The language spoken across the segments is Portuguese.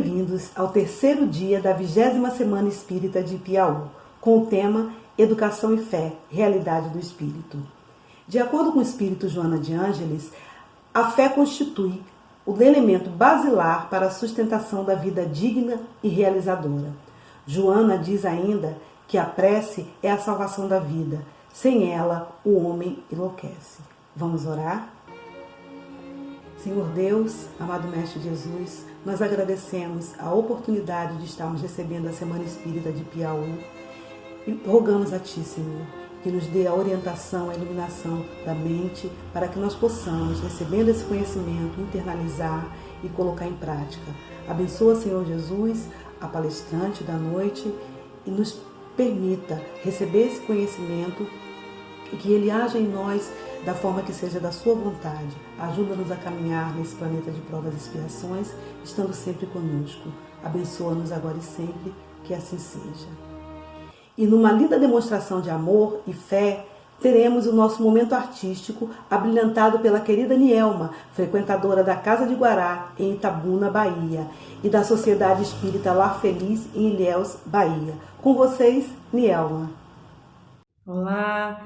bem-vindos ao terceiro dia da 20ª Semana Espírita de Piauí, com o tema Educação e Fé, Realidade do Espírito. De acordo com o espírito Joana de Ângeles, a fé constitui o elemento basilar para a sustentação da vida digna e realizadora. Joana diz ainda que a prece é a salvação da vida. Sem ela, o homem enlouquece. Vamos orar? Senhor Deus, amado Mestre Jesus, nós agradecemos a oportunidade de estarmos recebendo a Semana Espírita de Piauí e rogamos a Ti, Senhor, que nos dê a orientação, a iluminação da mente para que nós possamos, recebendo esse conhecimento, internalizar e colocar em prática. Abençoa, Senhor Jesus, a palestrante da noite e nos permita receber esse conhecimento e que ele haja em nós da forma que seja da sua vontade. Ajuda-nos a caminhar nesse planeta de provas e expiações, estando sempre conosco. Abençoa-nos agora e sempre, que assim seja. E numa linda demonstração de amor e fé, teremos o nosso momento artístico abrilhantado pela querida Nielma, frequentadora da Casa de Guará, em Itabuna, Bahia, e da Sociedade Espírita Lar Feliz, em Ilhéus, Bahia. Com vocês, Nielma. Olá,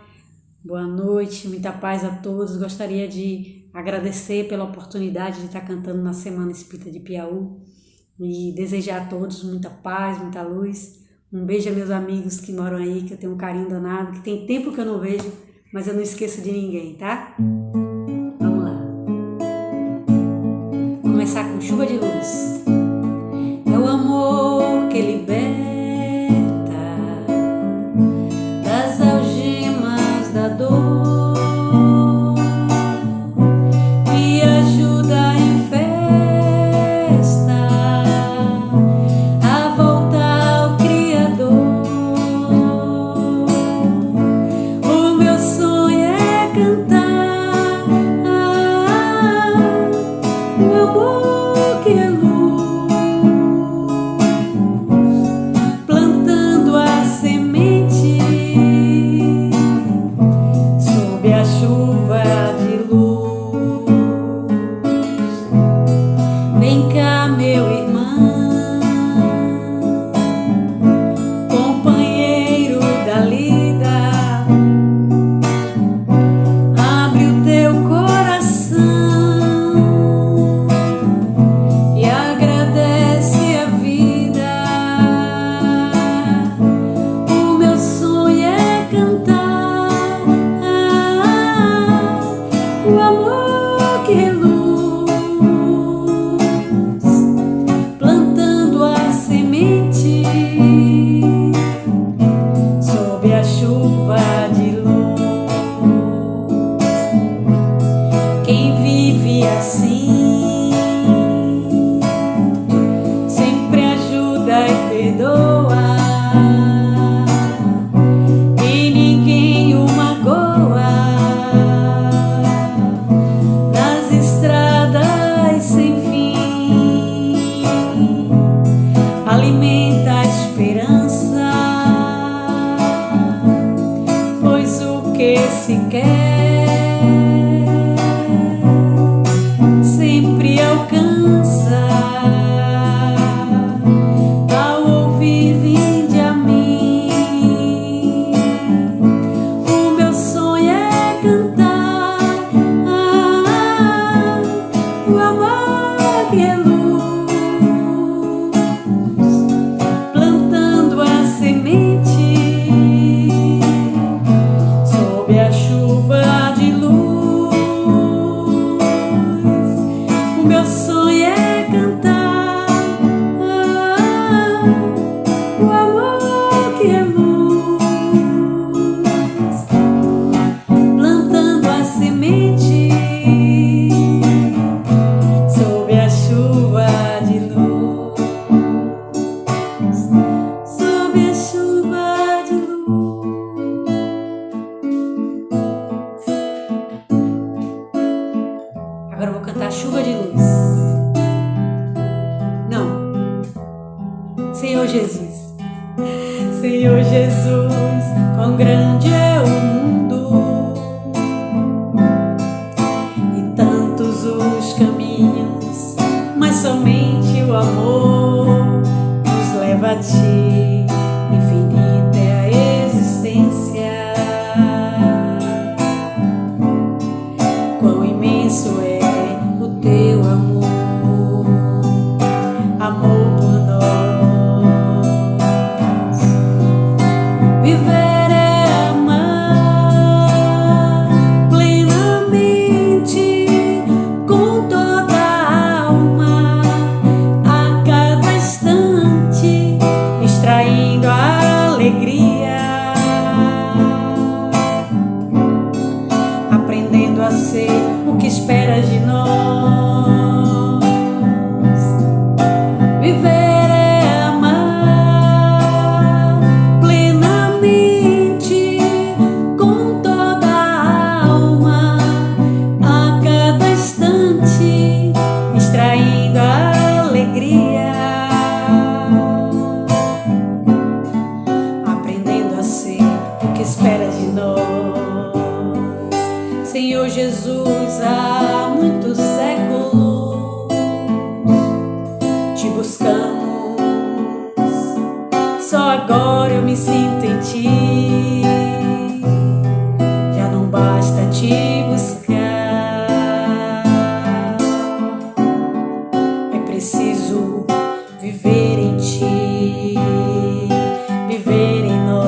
boa noite, muita paz a todos. Gostaria de agradecer pela oportunidade de estar cantando na Semana Espírita de Piauí e desejar a todos muita paz, muita luz. Um beijo a meus amigos que moram aí, que eu tenho um carinho danado, que tem tempo que eu não vejo, mas eu não esqueço de ninguém, tá? Vamos lá. Vou começar com Chuva de Luz. É o amor que liberta das algemas da dor. Senhor Jesus, quão grande é o mundo e tantos os caminhos, mas somente o amor Viver é amar plenamente com toda a alma, a cada instante, extraindo a alegria, aprendendo a ser o que esperas de nós. Viver é amar plenamente com toda a alma, a cada instante, extraindo a alegria, aprendendo a ser o que esperas de nós. Senhor Jesus, há muitos séculos te buscamos, só agora eu me sinto em ti. Já não basta te buscar, é preciso viver em ti, viver em nós.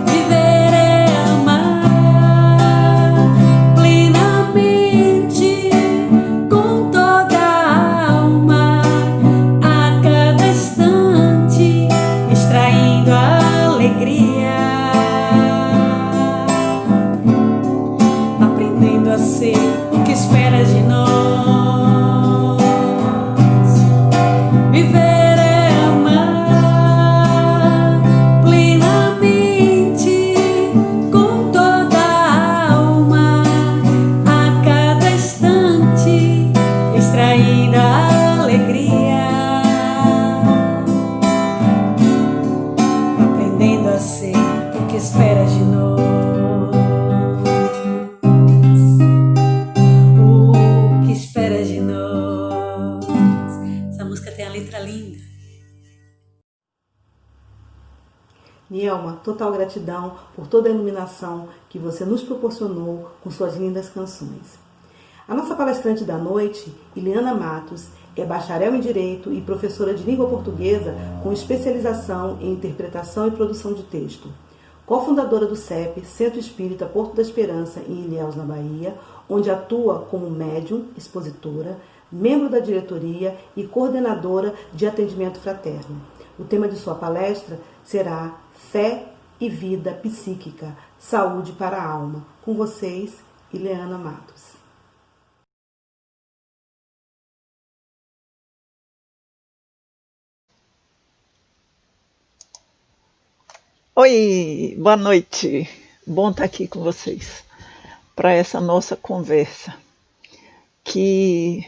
Viver é amar plenamente com toda a alma, a cada instante, extraindo a alegria, aprendendo a ser o que esperas de nós. Viver é amar plenamente com toda a alma, a cada instante, extraindo a alegria, aprendendo a ser o que esperas de nós. O que esperas de nós. Essa música tem a letra linda. Nielma, total gratidão por toda a iluminação que você nos proporcionou com suas lindas canções. A nossa palestrante da noite, Ileana Matos, é bacharel em Direito e professora de língua portuguesa com especialização em interpretação e produção de texto. Cofundadora do CEP, Centro Espírita Porto da Esperança, em Ilhéus, na Bahia, onde atua como médium, expositora, membro da diretoria e coordenadora de atendimento fraterno. O tema de sua palestra será Fé e Vida Psíquica, Saúde para a Alma. Com vocês, Ileana Matos. Oi, boa noite. Bom estar aqui com vocês para essa nossa conversa. Que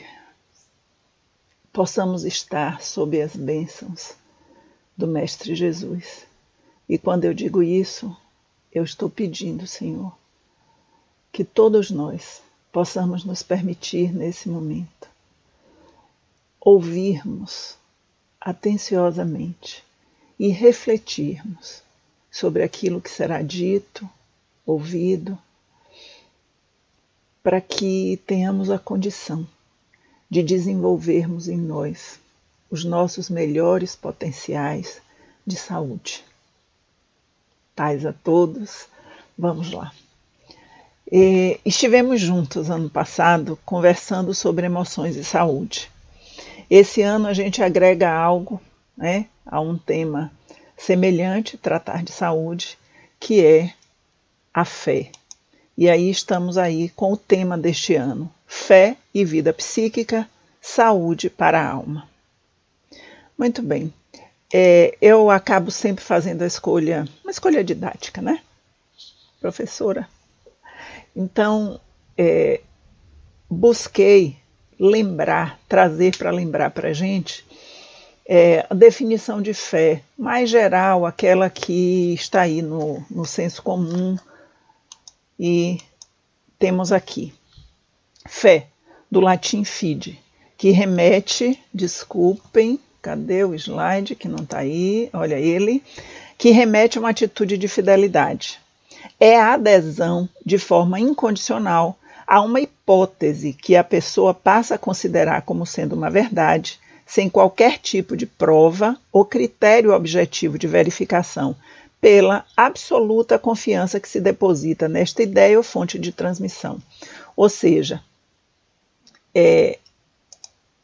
possamos estar sob as bênçãos do Mestre Jesus. E quando eu digo isso, eu estou pedindo, Senhor, que todos nós possamos nos permitir nesse momento ouvirmos atenciosamente e refletirmos sobre aquilo que será dito, ouvido, para que tenhamos a condição de desenvolvermos em nós os nossos melhores potenciais de saúde. Paz a todos, vamos lá. Estivemos juntos ano passado conversando sobre emoções e saúde. Esse ano a gente agrega algo, né, a um tema semelhante, tratar de saúde, que é a fé. E aí estamos aí com o tema deste ano, Fé e Vida Psíquica, Saúde para a Alma. Muito bem, eu acabo sempre fazendo uma escolha didática, né? Professora. Então, busquei trazer para lembrar para a gente a definição de fé mais geral, aquela que está aí no senso comum, e temos aqui fé, do latim fide, que remete, desculpem, cadê o slide que não está aí, olha ele, que remete a uma atitude de fidelidade. É a adesão de forma incondicional a uma hipótese que a pessoa passa a considerar como sendo uma verdade, sem qualquer tipo de prova ou critério objetivo de verificação, pela absoluta confiança que se deposita nesta ideia ou fonte de transmissão. Ou seja,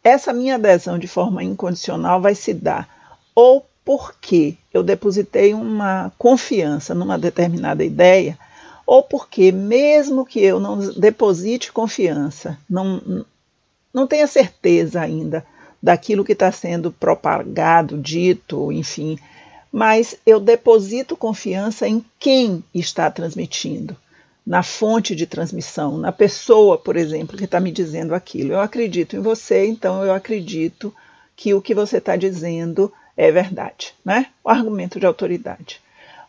essa minha adesão de forma incondicional vai se dar ou porque eu depositei uma confiança numa determinada ideia, ou porque mesmo que eu não deposite confiança, não tenha certeza ainda daquilo que está sendo propagado, dito, enfim, mas eu deposito confiança em quem está transmitindo, na fonte de transmissão, na pessoa, por exemplo, que está me dizendo aquilo. Eu acredito em você, então eu acredito que o que você está dizendo é verdade, né? O argumento de autoridade.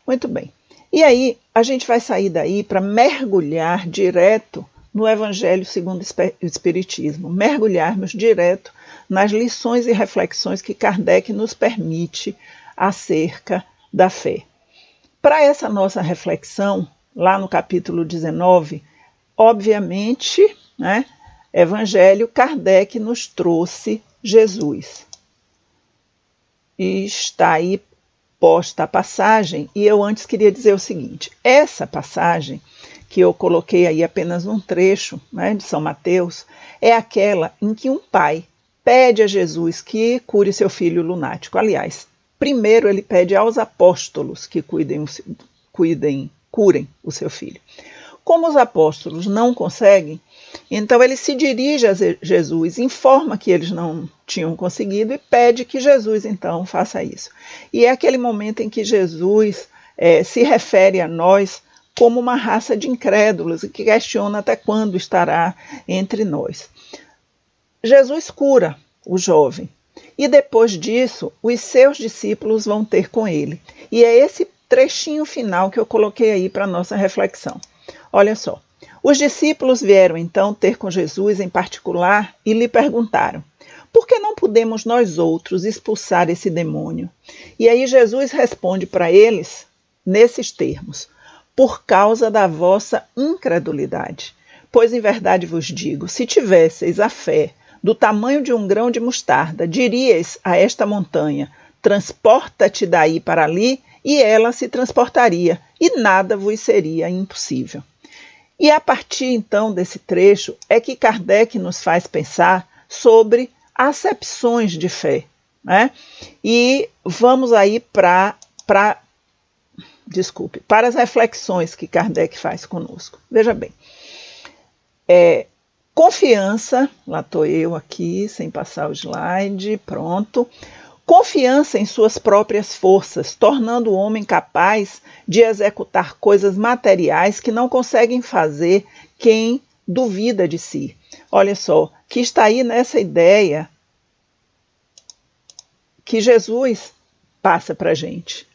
Muito bem. E aí, a gente vai sair daí para mergulhar direto no Evangelho segundo o Espiritismo, mergulharmos direto nas lições e reflexões que Kardec nos permite acerca da fé. Para essa nossa reflexão, lá no capítulo 19, obviamente, né, Evangelho, Kardec nos trouxe Jesus. E está aí posta a passagem, e eu antes queria dizer o seguinte: essa passagem, que eu coloquei aí apenas um trecho, né, de São Mateus, é aquela em que um pai pede a Jesus que cure seu filho lunático. Aliás, primeiro ele pede aos apóstolos que curem o seu filho. Como os apóstolos não conseguem, então ele se dirige a Jesus, informa que eles não tinham conseguido e pede que Jesus então faça isso. E é aquele momento em que Jesus se refere a nós como uma raça de incrédulos e que questiona até quando estará entre nós. Jesus cura o jovem e depois disso os seus discípulos vão ter com ele. E é esse trechinho final que eu coloquei aí para a nossa reflexão. Olha só. Os discípulos vieram então ter com Jesus em particular e lhe perguntaram: por que não podemos nós outros expulsar esse demônio? E aí Jesus responde para eles nesses termos: por causa da vossa incredulidade. Pois em verdade vos digo, se tivesseis a fé do tamanho de um grão de mostarda, diríeis a esta montanha: transporta-te daí para ali, e ela se transportaria, e nada vos seria impossível. E a partir então desse trecho é que Kardec nos faz pensar sobre acepções de fé, né? E vamos aí para as reflexões que Kardec faz conosco. Veja bem, confiança, lá estou eu aqui, sem passar o slide, pronto. Confiança em suas próprias forças, tornando o homem capaz de executar coisas materiais que não conseguem fazer quem duvida de si. Olha só, que está aí nessa ideia que Jesus passa para a gente.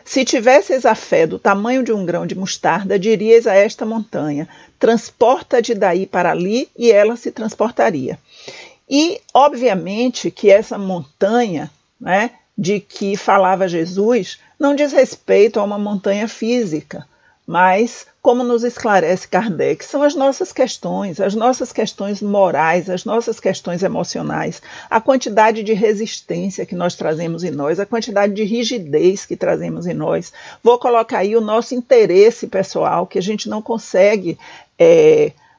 Se tivesseis a fé do tamanho de um grão de mostarda, diríeis a esta montanha: transporta-te daí para ali, e ela se transportaria. E, obviamente, que essa montanha, né, de que falava Jesus não diz respeito a uma montanha física, mas, como nos esclarece Kardec, são as nossas questões morais, as nossas questões emocionais, a quantidade de resistência que nós trazemos em nós, a quantidade de rigidez que trazemos em nós. Vou colocar aí o nosso interesse pessoal, que a gente não consegue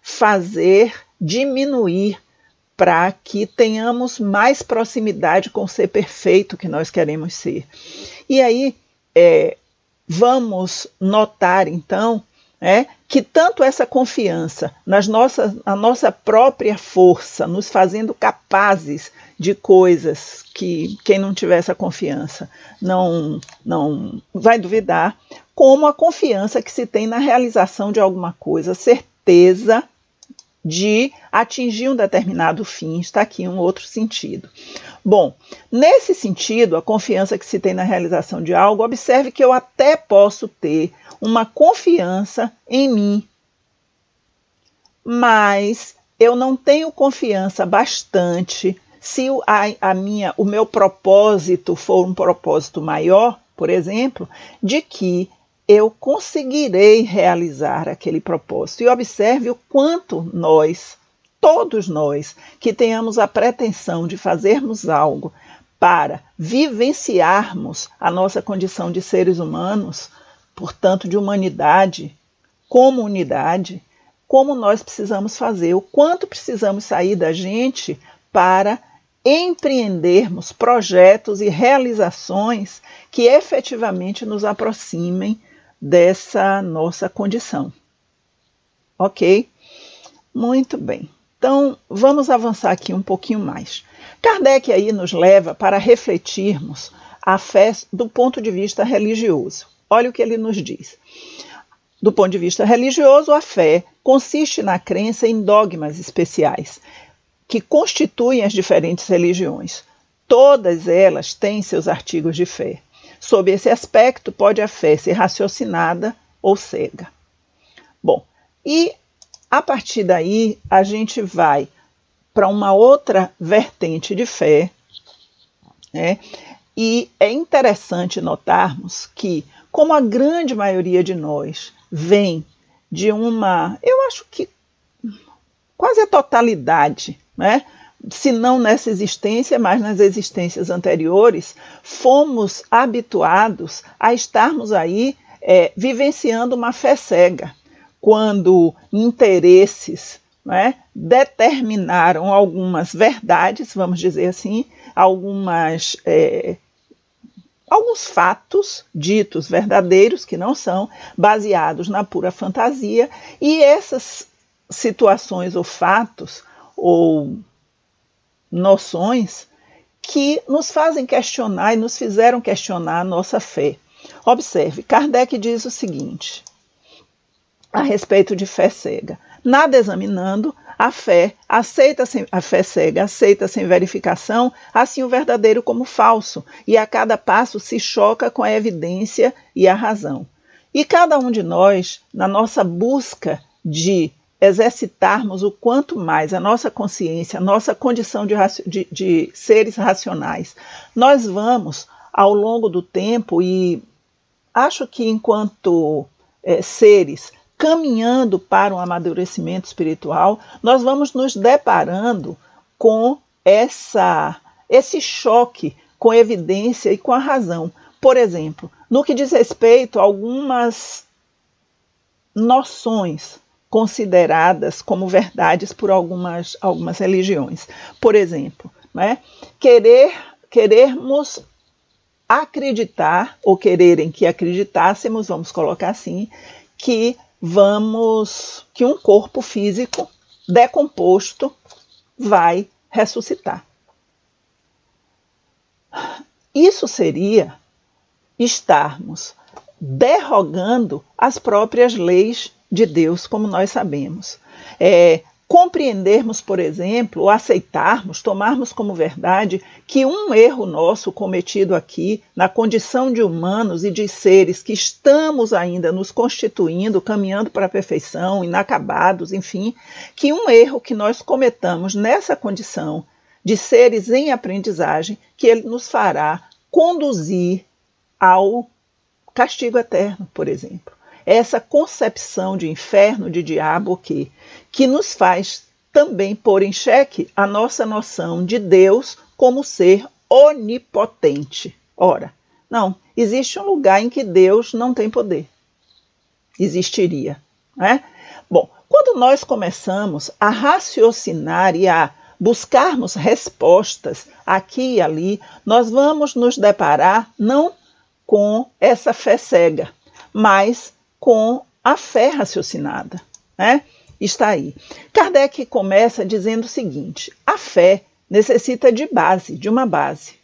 fazer diminuir para que tenhamos mais proximidade com o ser perfeito que nós queremos ser. E aí vamos notar então que tanto essa confiança na nossa própria força, nos fazendo capazes de coisas que quem não tiver essa confiança não vai duvidar, como a confiança que se tem na realização de alguma coisa, certeza de atingir um determinado fim. Está aqui um outro sentido. Bom, nesse sentido, a confiança que se tem na realização de algo, observe que eu até posso ter uma confiança em mim, mas eu não tenho confiança bastante se o meu propósito for um propósito maior, por exemplo, de que eu conseguirei realizar aquele propósito. E observe o quanto nós todos nós que tenhamos a pretensão de fazermos algo para vivenciarmos a nossa condição de seres humanos, portanto de humanidade, como unidade, como nós precisamos fazer, o quanto precisamos sair da gente para empreendermos projetos e realizações que efetivamente nos aproximem dessa nossa condição. Ok? Muito bem. Então, vamos avançar aqui um pouquinho mais. Kardec aí nos leva para refletirmos a fé do ponto de vista religioso. Olha o que ele nos diz. Do ponto de vista religioso, a fé consiste na crença em dogmas especiais, que constituem as diferentes religiões. Todas elas têm seus artigos de fé. Sob esse aspecto, pode a fé ser raciocinada ou cega. Bom, e a partir daí a gente vai para uma outra vertente de fé, né? E é interessante notarmos que, como a grande maioria de nós vem de uma, eu acho que quase a totalidade, né? Se não nessa existência, mas nas existências anteriores, fomos habituados a estarmos aí vivenciando uma fé cega, quando interesses, né, determinaram algumas verdades, vamos dizer assim, alguns fatos ditos verdadeiros, que não são, baseados na pura fantasia, e essas situações ou fatos ou noções que nos fazem questionar e nos fizeram questionar a nossa fé. Observe, Kardec diz o seguinte a respeito de fé cega: nada examinando, a fé cega aceita sem verificação assim o verdadeiro como falso, e a cada passo se choca com a evidência e a razão. E cada um de nós, na nossa busca de exercitarmos o quanto mais a nossa consciência, a nossa condição de seres racionais, nós vamos, ao longo do tempo, e acho que enquanto seres caminhando para um amadurecimento espiritual, nós vamos nos deparando com esse choque com a evidência e com a razão. Por exemplo, no que diz respeito a algumas noções consideradas como verdades por algumas religiões. Por exemplo, né, querermos acreditar, ou quererem que acreditássemos, vamos colocar assim, que um corpo físico decomposto vai ressuscitar. Isso seria estarmos derrogando as próprias leis de Deus, como nós sabemos. Compreendermos, por exemplo, ou aceitarmos, tomarmos como verdade que um erro nosso cometido aqui, na condição de humanos e de seres que estamos ainda nos constituindo, caminhando para a perfeição, inacabados, enfim, que um erro que nós cometamos nessa condição de seres em aprendizagem, que ele nos fará conduzir ao castigo eterno, por exemplo. Essa concepção de inferno, de diabo, que nos faz também pôr em xeque a nossa noção de Deus como ser onipotente. Ora, não, existe um lugar em que Deus não tem poder. Existiria, né? Bom, quando nós começamos a raciocinar e a buscarmos respostas aqui e ali, nós vamos nos deparar não com essa fé cega, mas com a fé raciocinada, né? Está aí. Kardec começa dizendo o seguinte: a fé necessita de uma base.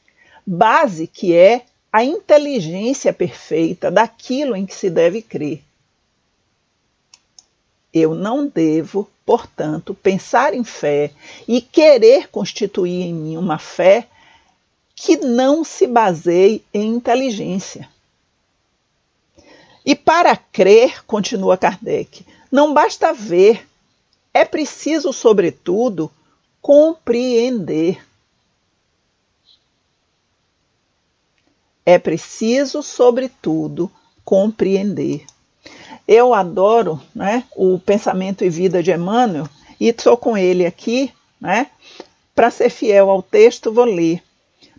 Base que é a inteligência perfeita daquilo em que se deve crer. Eu não devo, portanto, pensar em fé e querer constituir em mim uma fé que não se baseie em inteligência. E para crer, continua Kardec, não basta ver, é preciso, sobretudo, compreender. É preciso, sobretudo, compreender. Eu adoro, né, o Pensamento e Vida de Emmanuel, e estou com ele aqui, né? Para ser fiel ao texto, vou ler.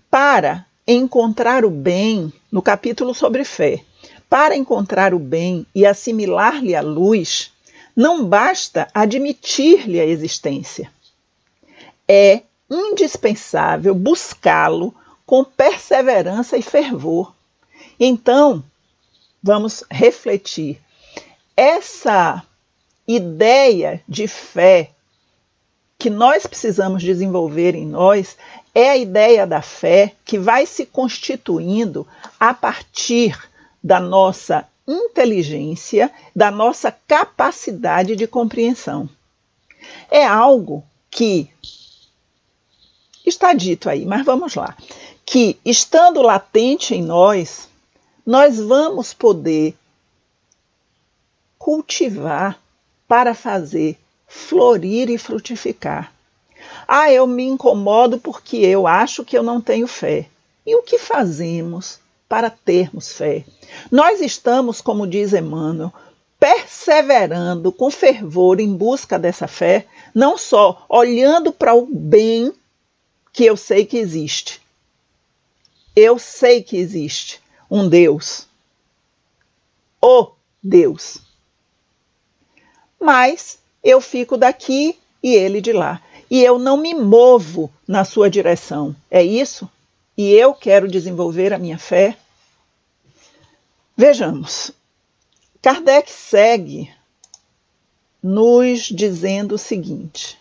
Para encontrar o bem, no capítulo sobre fé, para encontrar o bem e assimilar-lhe a luz, não basta admitir-lhe a existência. É indispensável buscá-lo com perseverança e fervor. Então, vamos refletir. Essa ideia de fé que nós precisamos desenvolver em nós é a ideia da fé que vai se constituindo a partir da nossa inteligência, da nossa capacidade de compreensão. É algo que está dito aí, mas vamos lá. Que, estando latente em nós, nós vamos poder cultivar para fazer florir e frutificar. Ah, eu me incomodo porque eu acho que eu não tenho fé. E o que fazemos para termos fé? Nós estamos, como diz Emmanuel, perseverando com fervor em busca dessa fé, não só olhando para o bem que eu sei que existe. Eu sei que existe um Deus. O Deus. Mas eu fico daqui e ele de lá. E eu não me movo na sua direção. É isso? E eu quero desenvolver a minha fé? Vejamos. Kardec segue nos dizendo o seguinte.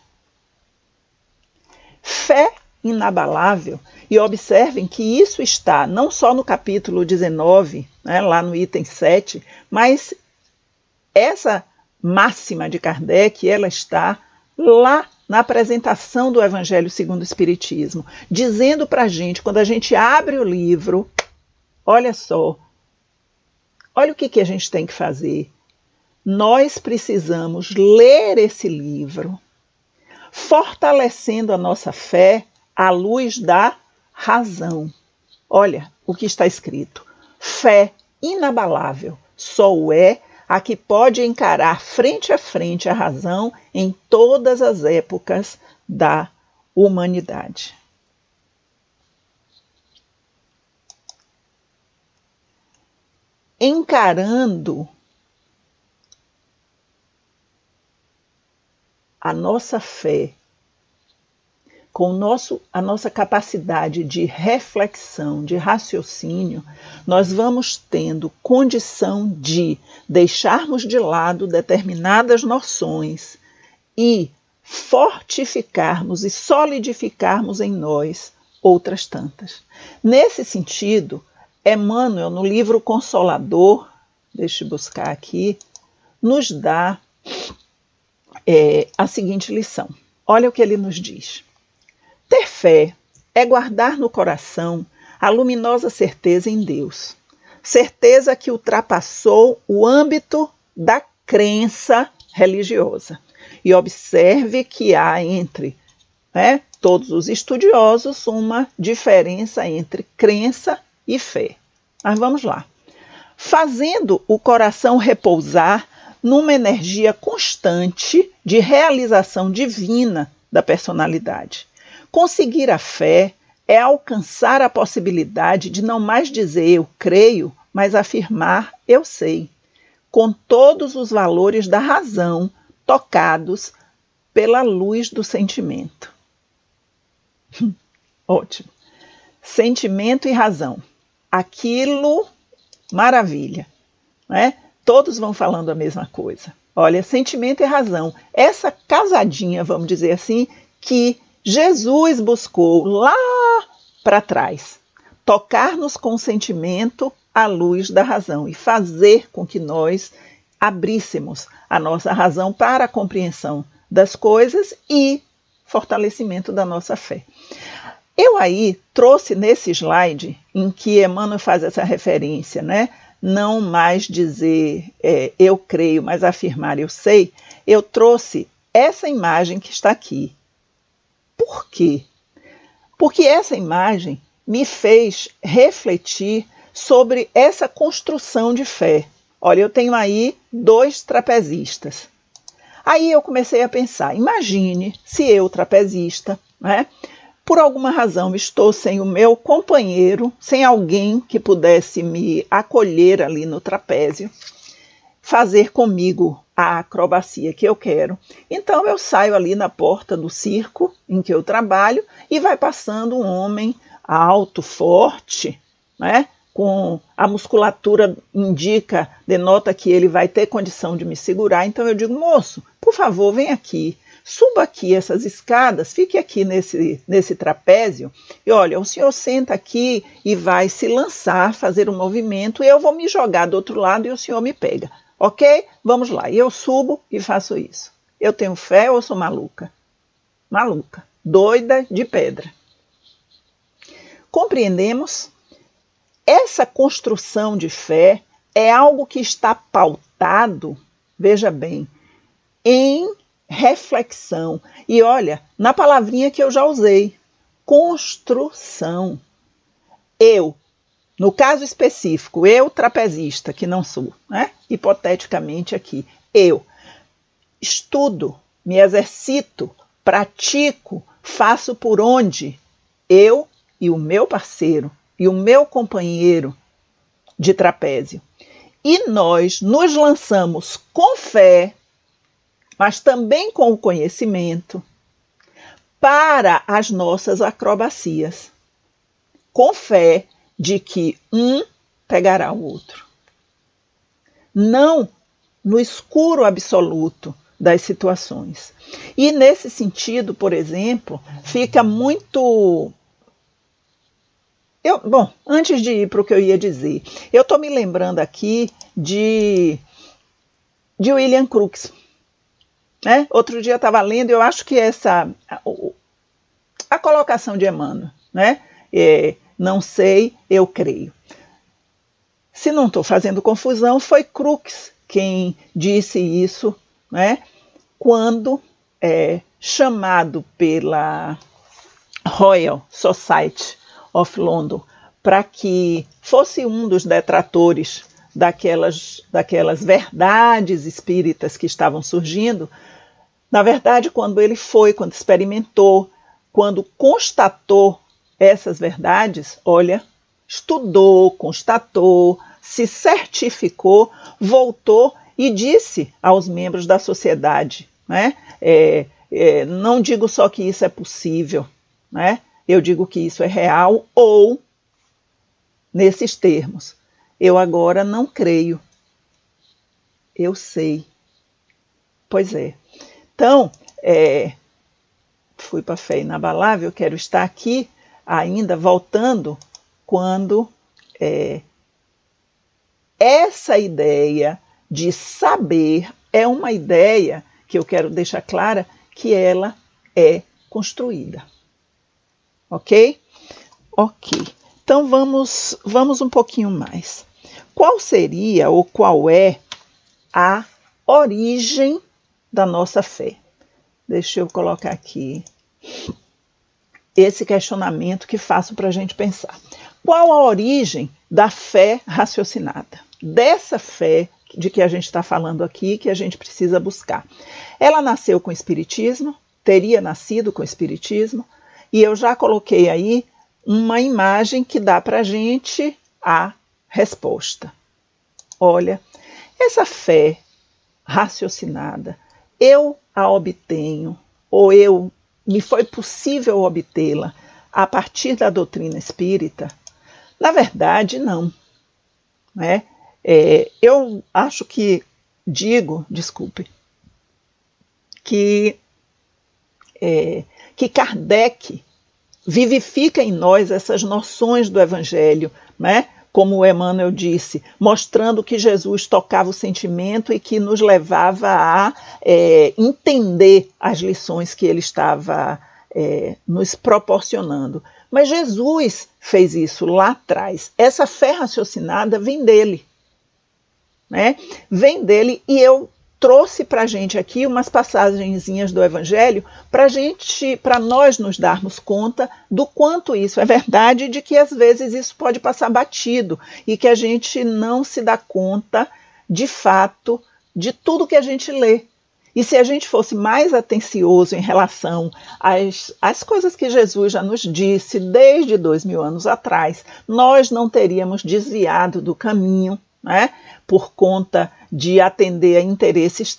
Fé inabalável, e observem que isso está não só no capítulo 19, né, lá no item 7, mas essa máxima de Kardec, ela está lá na apresentação do Evangelho segundo o Espiritismo, dizendo para a gente, quando a gente abre o livro, olha só, olha o que a gente tem que fazer. Nós precisamos ler esse livro, fortalecendo a nossa fé à luz da razão. Olha o que está escrito. Fé inabalável só o é a que pode encarar frente a frente a razão em todas as épocas da humanidade. Encarando a nossa fé com a nossa capacidade de reflexão, de raciocínio, nós vamos tendo condição de deixarmos de lado determinadas noções e fortificarmos e solidificarmos em nós outras tantas. Nesse sentido, Emmanuel, no livro Consolador, deixa eu buscar aqui, nos dá a seguinte lição. Olha o que ele nos diz. Ter fé é guardar no coração a luminosa certeza em Deus, certeza que ultrapassou o âmbito da crença religiosa. E observe que há entre todos os estudiosos uma diferença entre crença e fé. Mas vamos lá. Fazendo o coração repousar numa energia constante de realização divina da personalidade. Conseguir a fé é alcançar a possibilidade de não mais dizer eu creio, mas afirmar eu sei, com todos os valores da razão tocados pela luz do sentimento. Ótimo. Sentimento e razão. Aquilo, maravilha, né? Todos vão falando a mesma coisa. Olha, sentimento e razão. Essa casadinha, vamos dizer assim, que Jesus buscou lá para trás. Tocar-nos com o sentimento à luz da razão e fazer com que nós abríssemos a nossa razão para a compreensão das coisas e fortalecimento da nossa fé. Eu aí trouxe nesse slide em que Emmanuel faz essa referência, né? Não mais dizer eu creio, mas afirmar eu sei, eu trouxe essa imagem que está aqui. Por quê? Porque essa imagem me fez refletir sobre essa construção de fé. Olha, eu tenho aí 2 trapezistas. Aí eu comecei a pensar, imagine se eu, trapezista, né, por alguma razão estou sem o meu companheiro, sem alguém que pudesse me acolher ali no trapézio, fazer comigo a acrobacia que eu quero. Então eu saio ali na porta do circo em que eu trabalho e vai passando um homem alto, forte, né, com a musculatura denota que ele vai ter condição de me segurar. Então eu digo, moço, por favor, vem aqui, suba aqui essas escadas, fique aqui nesse trapézio e olha, o senhor senta aqui e vai se lançar, fazer um movimento e eu vou me jogar do outro lado e o senhor me pega. Ok? Vamos lá. E eu subo e faço isso. Eu tenho fé ou eu sou maluca? Maluca. Doida de pedra. Compreendemos? Essa construção de fé é algo que está pautado, veja bem, em reflexão. E olha, na palavrinha que eu já usei, construção. Eu, no caso específico, eu trapezista, que não sou, né? Hipoteticamente aqui, eu estudo, me exercito, pratico, faço por onde eu e o meu parceiro e o meu companheiro de trapézio. E nós nos lançamos com fé, mas também com o conhecimento, para as nossas acrobacias. Com fé de que um pegará o outro. Não no escuro absoluto das situações. E nesse sentido, por exemplo, fica muito... Bom, antes de ir para o que eu ia dizer, eu estou me lembrando aqui de William Crookes. Né? Outro dia eu estava lendo, eu acho que a colocação de Emmanuel, né? Não sei, eu creio. Se não estou fazendo confusão, foi Crookes quem disse isso, né? Quando chamado pela Royal Society of London para que fosse um dos detratores daquelas verdades espíritas que estavam surgindo. Na verdade, quando ele foi, quando experimentou, quando constatou essas verdades, olha, estudou, constatou, se certificou, voltou e disse aos membros da sociedade, né? Não digo só que isso é possível, né? Eu digo que isso é real ou, nesses termos, eu agora não creio, eu sei. Pois é. Então, fui para a fé inabalável, quero estar aqui ainda voltando quando essa ideia de saber é uma ideia que eu quero deixar clara que ela é construída. Ok? Ok. Então vamos um pouquinho mais. Qual seria ou qual é a origem da nossa fé? Deixa eu colocar aqui esse questionamento que faço para a gente pensar. Qual a origem da fé raciocinada? Dessa fé de que a gente está falando aqui, que a gente precisa buscar. Ela nasceu com o Espiritismo, teria nascido com o Espiritismo, e eu já coloquei aí uma imagem que dá para a gente a resposta. Olha, essa fé raciocinada, eu a obtenho, ou me foi possível obtê-la a partir da doutrina espírita? Na verdade, não. Né? Eu acho que que Kardec vivifica em nós essas noções do Evangelho, né? Como o Emmanuel disse, mostrando que Jesus tocava o sentimento e que nos levava a entender as lições que ele estava nos proporcionando. Mas Jesus fez isso lá atrás. Essa fé raciocinada vem dele. Né? Vem dele, e eu trouxe para a gente aqui umas passagenzinhas do Evangelho para nós nos darmos conta do quanto isso é verdade e de que às vezes isso pode passar batido e que a gente não se dá conta de fato de tudo que a gente lê. E se a gente fosse mais atencioso em relação às coisas que Jesus já nos disse desde 2000 anos atrás, nós não teríamos desviado do caminho, né, por conta de atender a interesses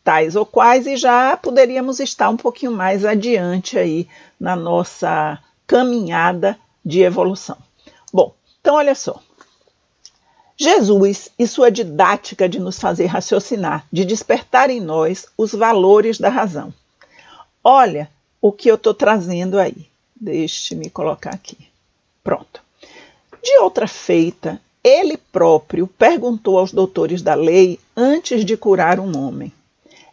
tais ou quais, e já poderíamos estar um pouquinho mais adiante aí na nossa caminhada de evolução. Bom, então olha só. Jesus e sua didática de nos fazer raciocinar, de despertar em nós os valores da razão. Olha o que eu estou trazendo aí. Deixe-me colocar aqui. Pronto. De outra feita, ele próprio perguntou aos doutores da lei antes de curar um homem.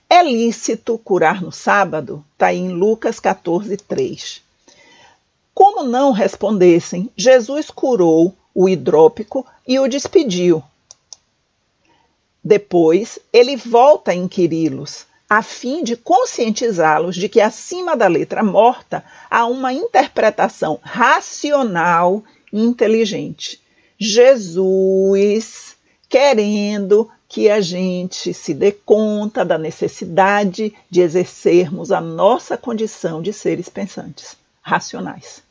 É lícito curar no sábado? Está aí em Lucas 14:3. Como não respondessem, Jesus curou o hidrópico e o despediu. Depois, ele volta a inquiri-los, a fim de conscientizá-los de que acima da letra morta há uma interpretação racional e inteligente. Jesus querendo que a gente se dê conta da necessidade de exercermos a nossa condição de seres pensantes, racionais.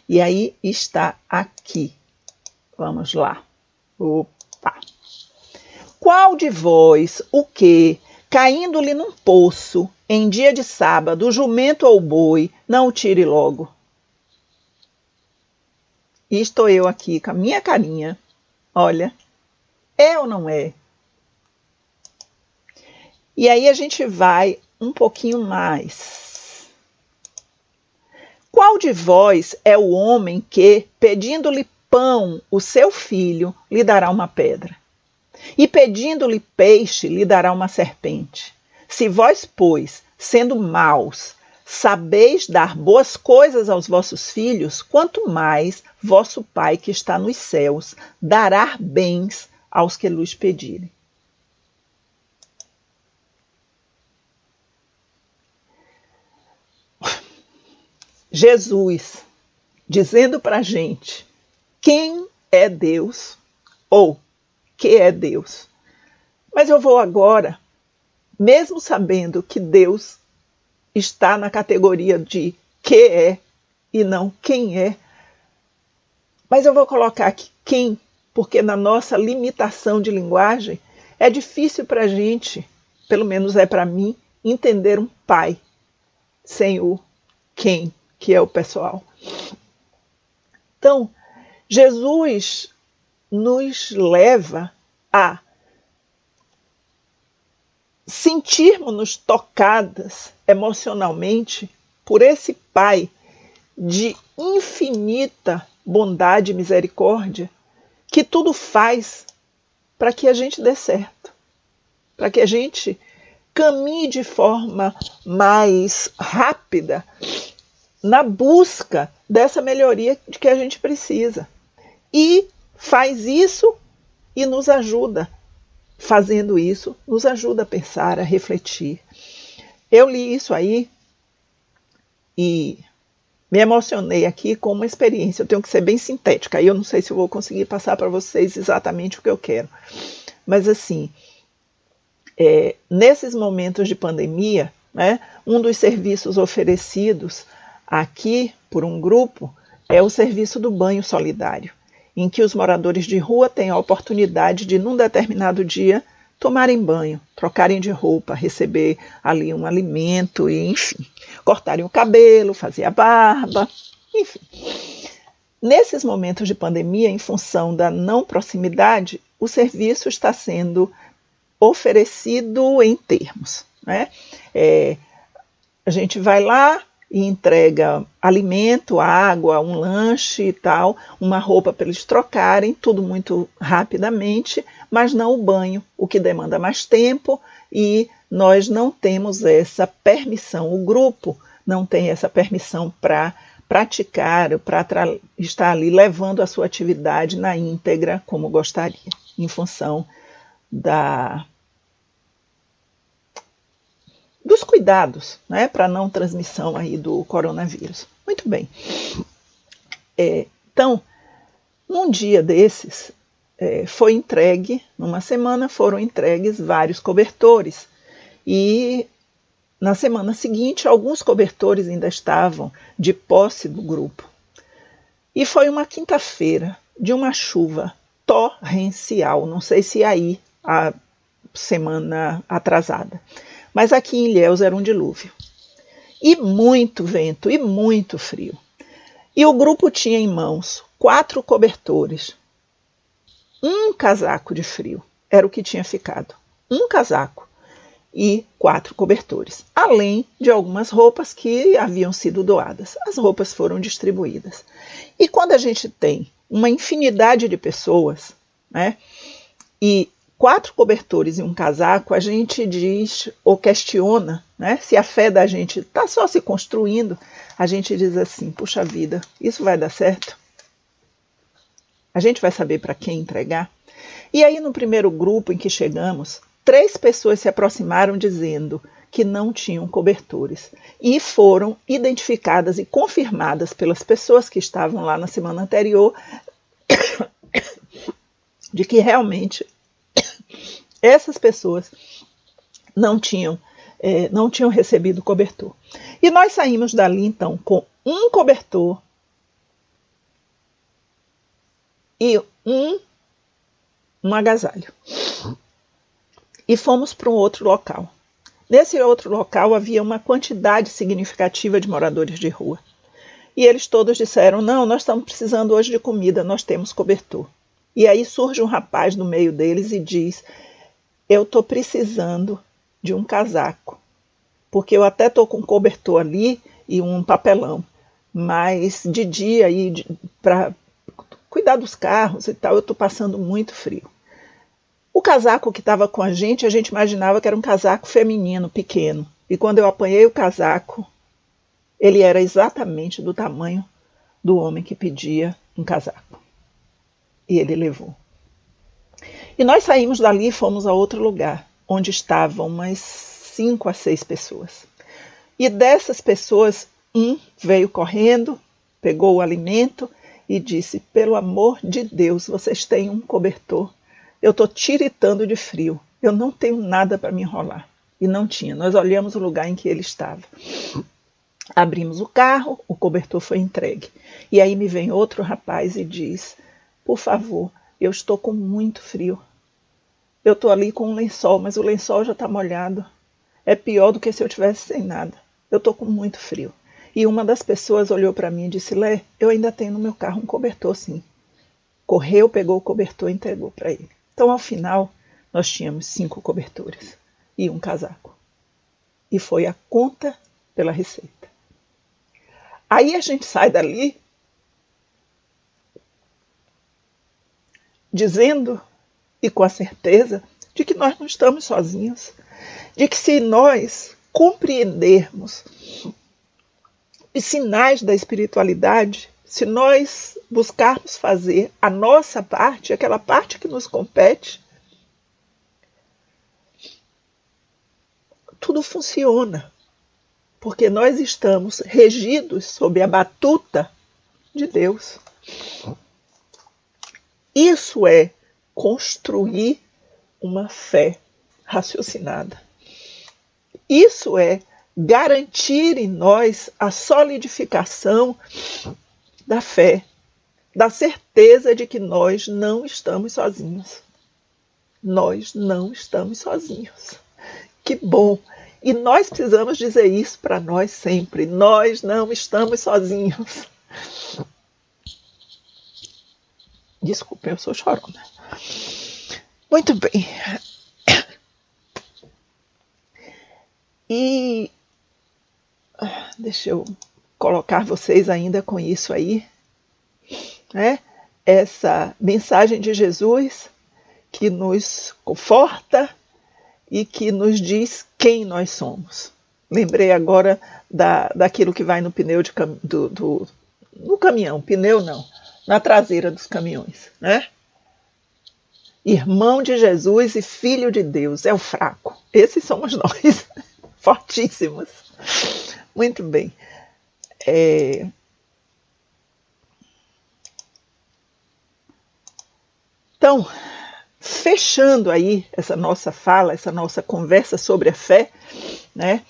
E aí está aqui. Vamos lá. Opa! Qual de vós, o que, caindo-lhe num poço, em dia de sábado, o jumento ou o boi, não o tire logo? E estou eu aqui com a minha carinha. Olha, é ou não é? E aí a gente vai um pouquinho mais. Qual de vós é o homem que, pedindo-lhe pão, o seu filho, lhe dará uma pedra? E pedindo-lhe peixe, lhe dará uma serpente? Se vós, pois, sendo maus, sabeis dar boas coisas aos vossos filhos, quanto mais vosso Pai que está nos céus dará bens aos que lhes pedirem. Jesus dizendo para a gente quem é Deus ou que é Deus. Mas eu vou agora, mesmo sabendo que Deus está na categoria de que é e não quem é, mas eu vou colocar aqui quem, porque na nossa limitação de linguagem é difícil para a gente, pelo menos é para mim, entender um pai sem o quem, que é o pessoal. Então, Jesus nos leva a sentirmos-nos tocadas emocionalmente por esse Pai de infinita bondade e misericórdia, que tudo faz para que a gente dê certo, para que a gente caminhe de forma mais rápida na busca dessa melhoria de que a gente precisa. E faz isso e nos ajuda. Fazendo isso, nos ajuda a pensar, a refletir. Eu li isso aí e me emocionei aqui com uma experiência. Eu tenho que ser bem sintética. Aí eu não sei se eu vou conseguir passar para vocês exatamente o que eu quero. Mas assim, nesses momentos de pandemia, né, um dos serviços oferecidos aqui por um grupo é o serviço do banho solidário, em que os moradores de rua têm a oportunidade de, num determinado dia, tomarem banho, trocarem de roupa, receber ali um alimento, e, enfim, cortarem o cabelo, fazer a barba, enfim. Nesses momentos de pandemia, em função da não proximidade, o serviço está sendo oferecido em termos, né? A gente vai lá e entrega alimento, água, um lanche e tal, uma roupa para eles trocarem, tudo muito rapidamente, mas não o banho, o que demanda mais tempo, e nós não temos essa permissão, o grupo não tem essa permissão para praticar, para estar ali levando a sua atividade na íntegra como gostaria, em função dos cuidados, né, para não transmissão aí do coronavírus. Muito bem. Então, num dia desses, foi entregue, numa semana foram entregues vários cobertores, e na semana seguinte, alguns cobertores ainda estavam de posse do grupo. E foi uma quinta-feira de uma chuva torrencial. Não sei se aí a semana atrasada, mas aqui em Ilhéus era um dilúvio. E muito vento e muito frio. E o grupo tinha em mãos 4 cobertores, um casaco de frio, era o que tinha ficado. Um casaco e 4 cobertores, além de algumas roupas que haviam sido doadas. As roupas foram distribuídas. E quando a gente tem uma infinidade de pessoas, né, e 4 cobertores e um casaco, a gente diz ou questiona, né, se a fé da gente está só se construindo, a gente diz assim, puxa vida, isso vai dar certo? A gente vai saber para quem entregar? E aí no primeiro grupo em que chegamos, 3 pessoas se aproximaram dizendo que não tinham cobertores e foram identificadas e confirmadas pelas pessoas que estavam lá na semana anterior de que realmente essas pessoas não tinham recebido cobertor. E nós saímos dali então com um cobertor e um agasalho. E fomos para um outro local. Nesse outro local havia uma quantidade significativa de moradores de rua. E eles todos disseram, não, nós estamos precisando hoje de comida, nós temos cobertor. E aí surge um rapaz no meio deles e diz, eu estou precisando de um casaco, porque eu até estou com um cobertor ali e um papelão, mas de dia, para cuidar dos carros e tal, eu estou passando muito frio. O casaco que estava com a gente imaginava que era um casaco feminino, pequeno. E quando eu apanhei o casaco, ele era exatamente do tamanho do homem que pedia um casaco. E ele levou. E nós saímos dali e fomos a outro lugar, onde estavam umas 5 a 6 pessoas. E dessas pessoas, um veio correndo, pegou o alimento e disse, pelo amor de Deus, vocês têm um cobertor? Eu estou tiritando de frio, eu não tenho nada para me enrolar. E não tinha, nós olhamos o lugar em que ele estava. Abrimos o carro, o cobertor foi entregue. E aí me vem outro rapaz e diz, por favor, eu estou com muito frio. Eu estou ali com um lençol, mas o lençol já está molhado. É pior do que se eu tivesse sem nada. Eu estou com muito frio. E uma das pessoas olhou para mim e disse, Lé, eu ainda tenho no meu carro um cobertor, sim. Correu, pegou o cobertor e entregou para ele. Então, ao final, nós tínhamos 5 cobertores e um casaco. E foi a conta pela receita. Aí a gente sai dali dizendo e com a certeza de que nós não estamos sozinhos, de que se nós compreendermos os sinais da espiritualidade, se nós buscarmos fazer a nossa parte, aquela parte que nos compete, tudo funciona, porque nós estamos regidos sob a batuta de Deus. Isso é construir uma fé raciocinada. Isso é garantir em nós a solidificação da fé, da certeza de que nós não estamos sozinhos. Nós não estamos sozinhos. Que bom! E nós precisamos dizer isso para nós sempre. Nós não estamos sozinhos. Desculpa, eu sou chorona. Muito bem. E deixa eu colocar vocês ainda com isso aí, né? Essa mensagem de Jesus que nos conforta e que nos diz quem nós somos. Lembrei agora daquilo que vai no pneu no caminhão, pneu não, na traseira dos caminhões, né? Irmão de Jesus e filho de Deus, é o fraco. Esses somos nós, fortíssimos. Muito bem. Então, fechando aí essa nossa fala, essa nossa conversa sobre a fé, né?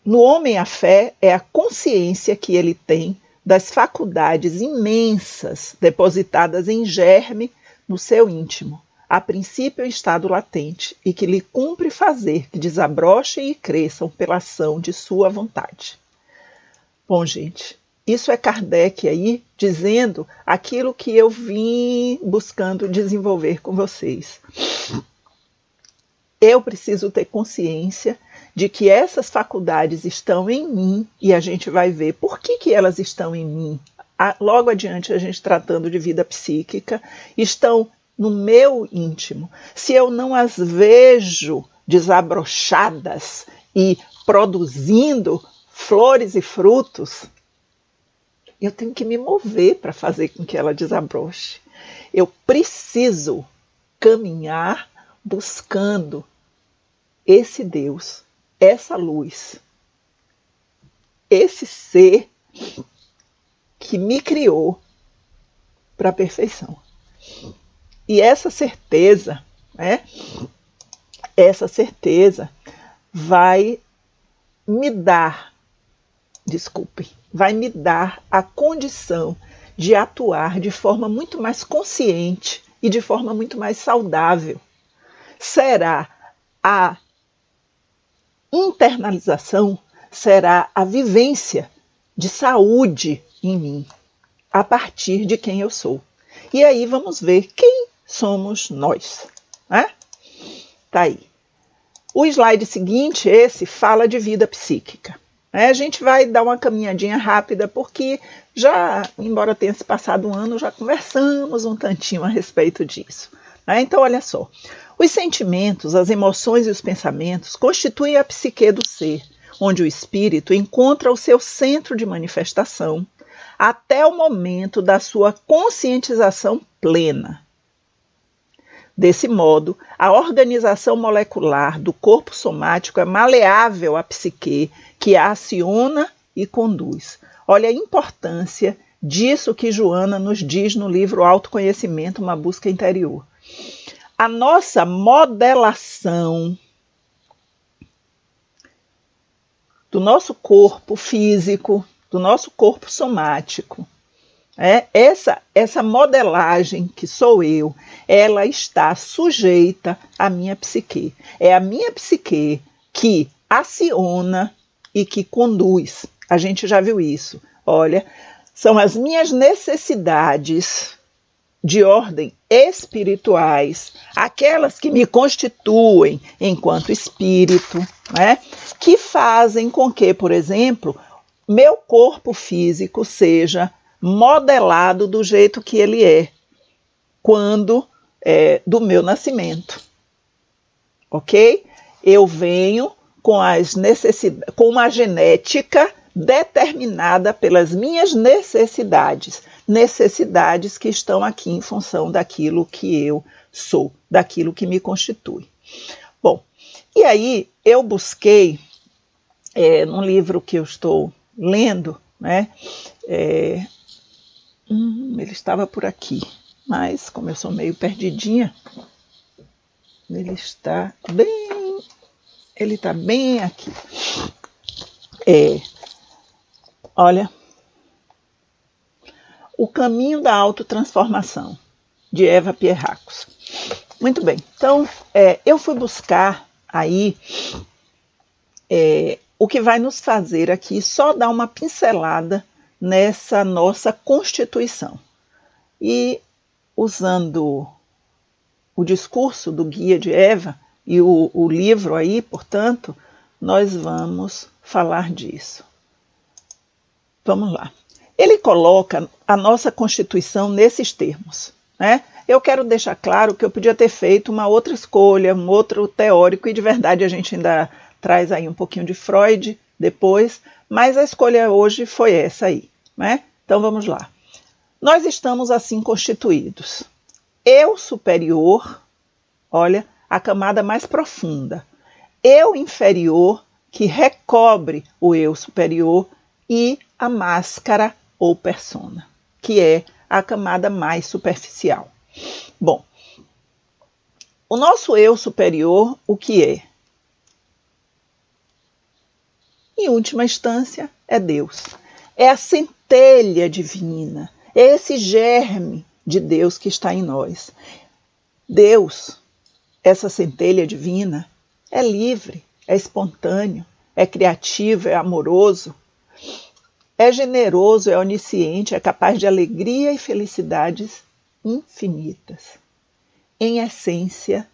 No homem a fé é a consciência que ele tem das faculdades imensas depositadas em germe no seu íntimo, a princípio em estado latente, e que lhe cumpre fazer que desabrochem e cresçam pela ação de sua vontade. Bom, gente, isso é Kardec aí dizendo aquilo que eu vim buscando desenvolver com vocês. Eu preciso ter consciência de que essas faculdades estão em mim, e a gente vai ver por que elas estão em mim. Logo adiante, a gente tratando de vida psíquica, estão no meu íntimo. Se eu não as vejo desabrochadas e produzindo flores e frutos, eu tenho que me mover para fazer com que ela desabroche. Eu preciso caminhar buscando esse Deus, essa luz, esse ser que me criou para a perfeição. E essa certeza, né? Essa certeza vai me dar, vai me dar a condição de atuar de forma muito mais consciente e de forma muito mais saudável. Será a internalização, será a vivência de saúde em mim, a partir de quem eu sou. E aí vamos ver quem somos nós, né? Tá aí. O slide seguinte, esse, fala de vida psíquica. A gente vai dar uma caminhadinha rápida, porque já, embora tenha se passado um ano, já conversamos um tantinho a respeito disso. Então, olha só. Os sentimentos, as emoções e os pensamentos constituem a psique do ser, onde o espírito encontra o seu centro de manifestação até o momento da sua conscientização plena. Desse modo, a organização molecular do corpo somático é maleável à psique, que a aciona e conduz. Olha a importância disso que Joana nos diz no livro Autoconhecimento, uma busca interior. A nossa modelação do nosso corpo físico, do nosso corpo somático, essa modelagem que sou eu, ela está sujeita à minha psique. É a minha psique que aciona e que conduz. A gente já viu isso. Olha, são as minhas necessidades de ordem espirituais, aquelas que me constituem enquanto espírito, que fazem com que, por exemplo, meu corpo físico seja modelado do jeito que ele é, quando do meu nascimento. Ok? Eu venho com uma genética determinada pelas minhas necessidades que estão aqui em função daquilo que eu sou, daquilo que me constitui. Bom, e aí eu busquei, num livro que eu estou lendo, ele estava por aqui, mas como eu sou meio perdidinha, ele está bem aqui. Olha, O Caminho da Autotransformação, de Eva Pierrakos. Muito bem, então eu fui buscar aí o que vai nos fazer aqui só dar uma pincelada nessa nossa constituição. E usando o discurso do Guia de Eva e o livro aí, portanto, nós vamos falar disso. Vamos lá. Ele coloca a nossa constituição nesses termos. Eu quero deixar claro que eu podia ter feito uma outra escolha, um outro teórico, e de verdade a gente ainda traz aí um pouquinho de Freud depois, mas a escolha hoje foi essa aí. Então vamos lá. Nós estamos assim constituídos. Eu superior, olha, a camada mais profunda. Eu inferior, que recobre o eu superior, e a máscara ou persona, que é a camada mais superficial. Bom, o nosso eu superior, o que é? Em última instância, é Deus. É a centelha divina, é esse germe de Deus que está em nós. Deus, essa centelha divina, é livre, é espontâneo, é criativo, é amoroso, é generoso, é onisciente, é capaz de alegria e felicidades infinitas. Em essência,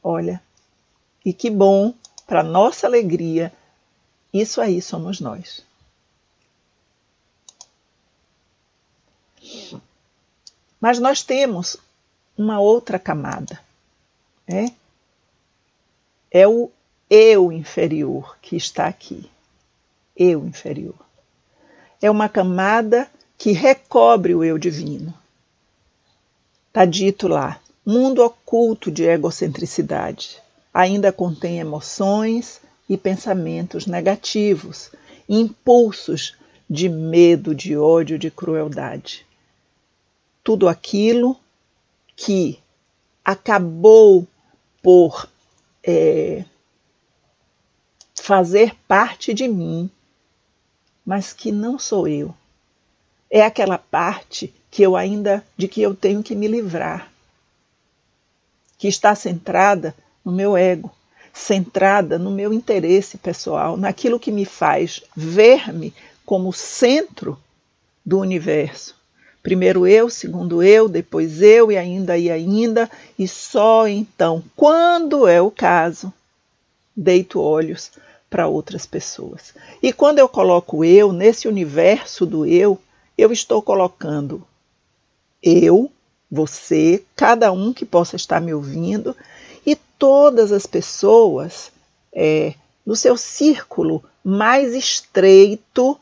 olha, e que bom, para nossa alegria, isso aí somos nós. Mas nós temos uma outra camada, né? É o eu inferior que está aqui. Eu inferior. É uma camada que recobre o eu divino. Está dito lá, mundo oculto de egocentricidade. Ainda contém emoções e pensamentos negativos, impulsos de medo, de ódio, de crueldade. Tudo aquilo que acabou por fazer parte de mim, mas que não sou eu. É aquela parte de que eu tenho que me livrar, que está centrada no meu ego, centrada no meu interesse pessoal, naquilo que me faz ver-me como centro do universo. Primeiro eu, segundo eu, depois eu e ainda, e só então, quando é o caso, deito olhos para outras pessoas. E quando eu coloco eu, nesse universo do eu estou colocando eu, você, cada um que possa estar me ouvindo, e todas as pessoas no seu círculo mais estreito,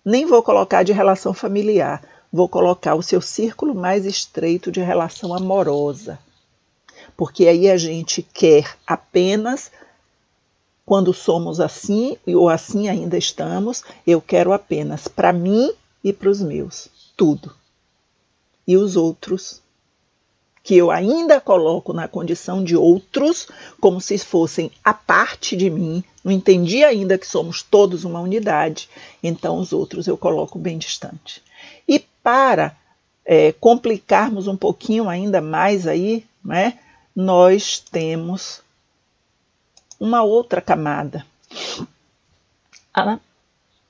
nem vou colocar de relação familiar, vou colocar o seu círculo mais estreito de relação amorosa. Porque aí a gente quer apenas, quando somos assim, ou assim ainda estamos, eu quero apenas para mim e para os meus, tudo. E os outros, que eu ainda coloco na condição de outros, como se fossem a parte de mim, não entendi ainda que somos todos uma unidade, então os outros eu coloco bem distante. E para complicarmos um pouquinho ainda mais aí, né, nós temos uma outra camada, a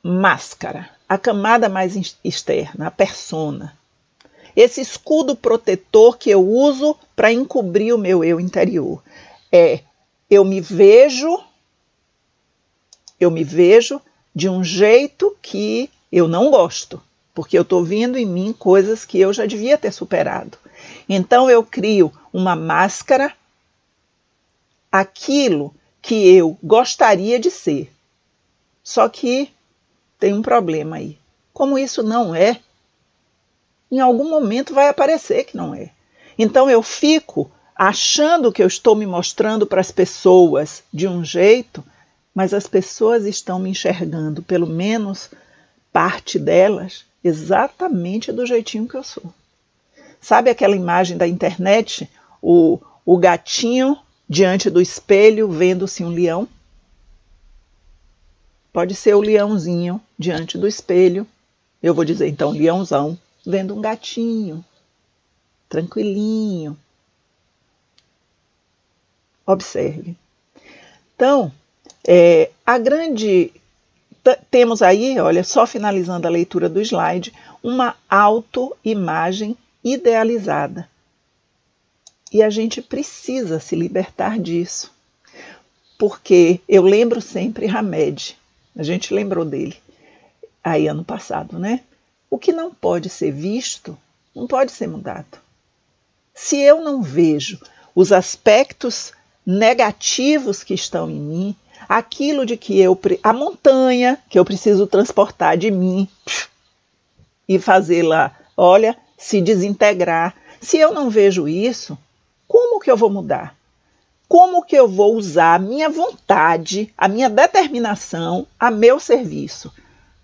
máscara, a camada mais externa, a persona. Esse escudo protetor que eu uso para encobrir o meu eu interior. Eu me vejo de um jeito que eu não gosto, porque eu estou vendo em mim coisas que eu já devia ter superado. Então eu crio uma máscara, aquilo que eu gostaria de ser. Só que tem um problema aí. Como isso não é, em algum momento vai aparecer que não é. Então eu fico achando que eu estou me mostrando para as pessoas de um jeito, mas as pessoas estão me enxergando, pelo menos parte delas, exatamente do jeitinho que eu sou. Sabe aquela imagem da internet? O gatinho diante do espelho vendo-se um leão? Pode ser o leãozinho diante do espelho. Eu vou dizer então leãozão, vendo um gatinho, tranquilinho. Observe. Então, temos aí, olha, só finalizando a leitura do slide, uma autoimagem idealizada. E a gente precisa se libertar disso. Porque eu lembro sempre Hamed, a gente lembrou dele aí ano passado, né? O que não pode ser visto, não pode ser mudado. Se eu não vejo os aspectos negativos que estão em mim, aquilo de que a montanha que eu preciso transportar de mim e fazê-la, olha, se desintegrar. Se eu não vejo isso, como que eu vou mudar? Como que eu vou usar a minha vontade, a minha determinação a meu serviço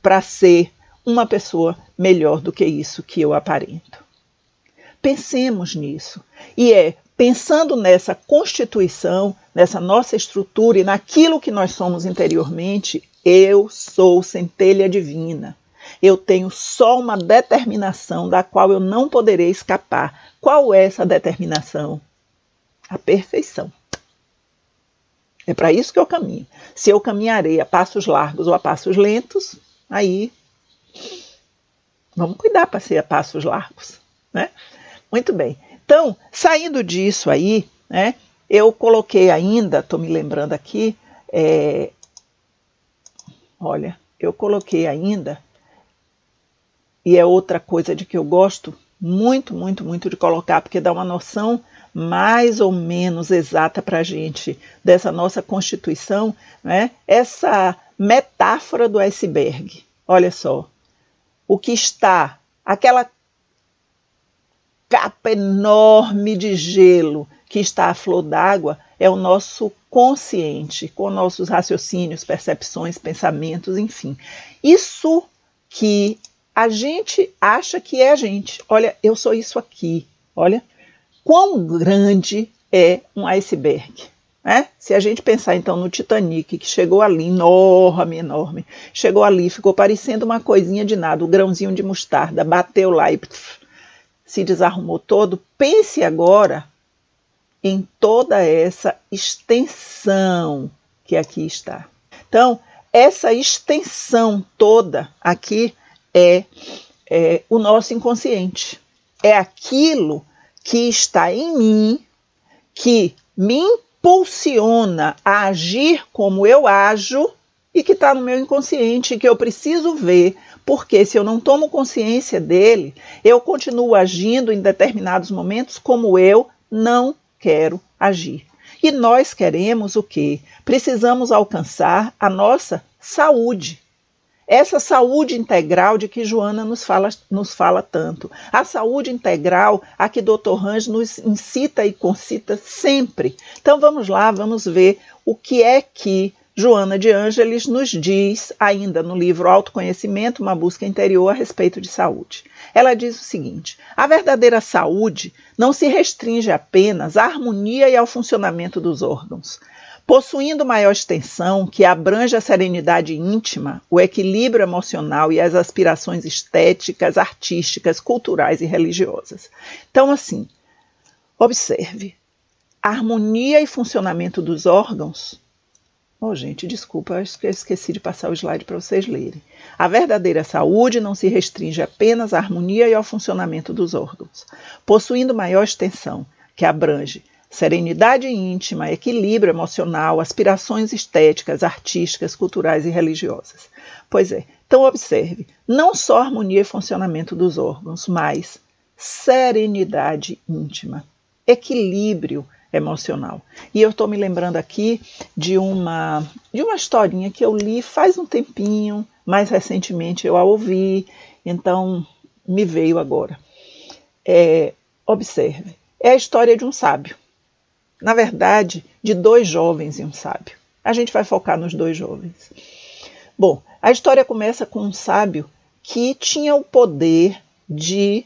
para ser uma pessoa melhor do que isso que eu aparento? Pensemos nisso. E pensando nessa constituição, nessa nossa estrutura e naquilo que nós somos interiormente, Eu sou centelha divina. Eu tenho só uma determinação da qual eu não poderei escapar. Qual é essa determinação? A perfeição. É para isso que eu caminho. Se eu caminharei a passos largos ou a passos lentos, aí vamos cuidar para ser a passos largos, né? Muito bem. Então, saindo disso aí, né, eu coloquei ainda, estou me lembrando aqui, eu coloquei ainda, e é outra coisa de que eu gosto muito, muito, muito de colocar, porque dá uma noção mais ou menos exata para a gente dessa nossa Constituição, né? Essa metáfora do iceberg. Olha só, o que está, aquela capa enorme de gelo que está à flor d'água é o nosso consciente, com nossos raciocínios, percepções, pensamentos, enfim. Isso que a gente acha que é a gente. Olha, eu sou isso aqui. Olha, quão grande é um iceberg. Né? Se a gente pensar então no Titanic, que chegou ali, enorme, enorme, chegou ali, ficou parecendo uma coisinha de nada, o grãozinho de mostarda, bateu lá e se desarrumou todo. Pense agora em toda essa extensão que aqui está. Então, essa extensão toda aqui é o nosso inconsciente. É aquilo que está em mim, que me impulsiona a agir como eu ajo e que está no meu inconsciente, que eu preciso ver, porque se eu não tomo consciência dele, eu continuo agindo em determinados momentos como eu não quero agir. E nós queremos o quê? Precisamos alcançar a nossa saúde. Essa saúde integral de que Joana nos fala tanto. A saúde integral a que Dr. Range nos incita e concita sempre. Então vamos lá, vamos ver o que é que Joana de Ângeles nos diz ainda no livro Autoconhecimento, uma busca interior a respeito de saúde. Ela diz o seguinte: a verdadeira saúde não se restringe apenas à harmonia e ao funcionamento dos órgãos. Possuindo maior extensão, que abrange a serenidade íntima, o equilíbrio emocional e as aspirações estéticas, artísticas, culturais e religiosas. Então, assim, observe, a harmonia e funcionamento dos órgãos. Gente, desculpa, acho que eu esqueci de passar o slide para vocês lerem. A verdadeira saúde não se restringe apenas à harmonia e ao funcionamento dos órgãos. Possuindo maior extensão, que abrange serenidade íntima, equilíbrio emocional, aspirações estéticas, artísticas, culturais e religiosas. Pois é, então observe, não só harmonia e funcionamento dos órgãos, mas serenidade íntima, equilíbrio emocional. E eu estou me lembrando aqui de uma historinha que eu li faz um tempinho, mais recentemente eu a ouvi, então me veio agora. Observe, é a história de um sábio. Na verdade, de dois jovens e um sábio. A gente vai focar nos dois jovens. Bom, a história começa com um sábio que tinha o poder de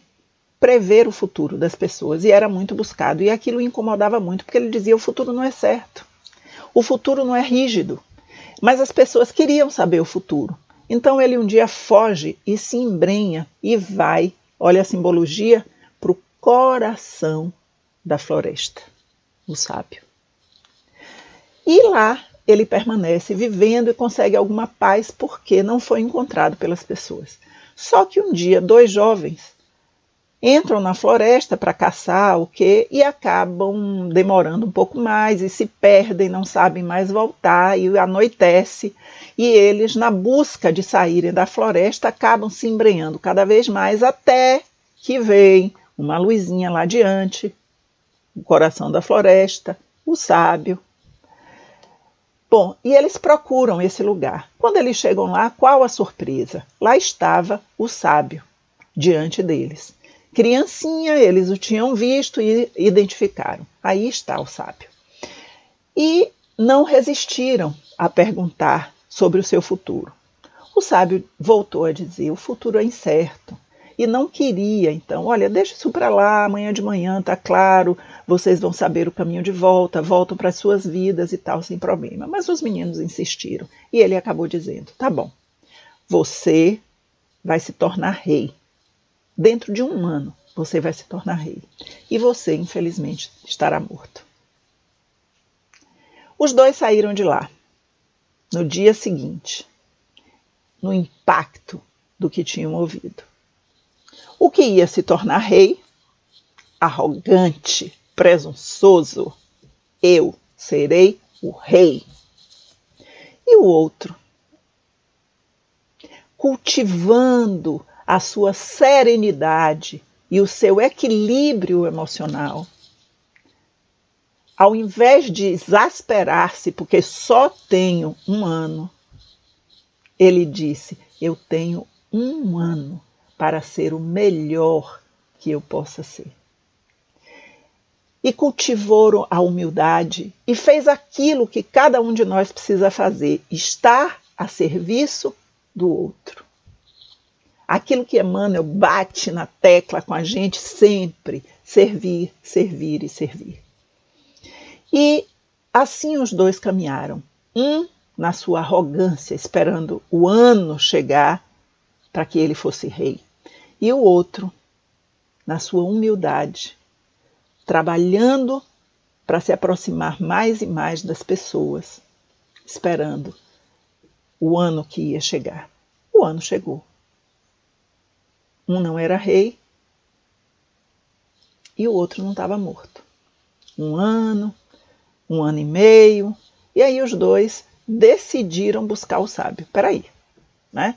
prever o futuro das pessoas e era muito buscado. E aquilo o incomodava muito, porque ele dizia: o futuro não é certo, o futuro não é rígido. Mas as pessoas queriam saber o futuro. Então ele um dia foge e se embrenha e vai, olha a simbologia, para o coração da floresta, o sábio. E lá ele permanece vivendo e consegue alguma paz porque não foi encontrado pelas pessoas. Só que um dia dois jovens entram na floresta para caçar o quê? E acabam demorando um pouco mais e se perdem, não sabem mais voltar e anoitece. E eles, na busca de saírem da floresta, acabam se embrenhando cada vez mais até que vem uma luzinha lá adiante, o coração da floresta, o sábio. Bom, e eles procuram esse lugar. Quando eles chegam lá, qual a surpresa? Lá estava o sábio diante deles. Criancinha, eles o tinham visto e identificaram. Aí está o sábio. E não resistiram a perguntar sobre o seu futuro. O sábio voltou a dizer: o futuro é incerto. e não queria. Então, olha, deixa isso para lá, amanhã de manhã tá claro, vocês vão saber o caminho de volta, voltam para as suas vidas e tal, sem problema. Mas os meninos insistiram e ele acabou dizendo, tá bom, você vai se tornar rei. Dentro de 1 ano, você vai se tornar rei. E você, infelizmente, estará morto. Os 2 saíram de lá. No dia seguinte, no impacto do que tinham ouvido. O que ia se tornar rei, arrogante, presunçoso, eu serei o rei. E o outro, cultivando a sua serenidade e o seu equilíbrio emocional, ao invés de exasperar-se porque só tenho 1 ano, ele disse, eu tenho 1 ano para ser o melhor que eu possa ser. E cultivou a humildade e fez aquilo que cada um de nós precisa fazer, estar a serviço do outro. Aquilo que Emmanuel bate na tecla com a gente sempre, servir, servir e servir. E assim os 2 caminharam, um na sua arrogância, esperando o ano chegar para que ele fosse rei, e o outro na sua humildade, trabalhando para se aproximar mais e mais das pessoas, esperando o ano que ia chegar. O ano chegou. Um não era rei e o outro não estava morto. 1 ano, 1 ano e meio, e aí os 2 decidiram buscar o sábio. Peraí, né?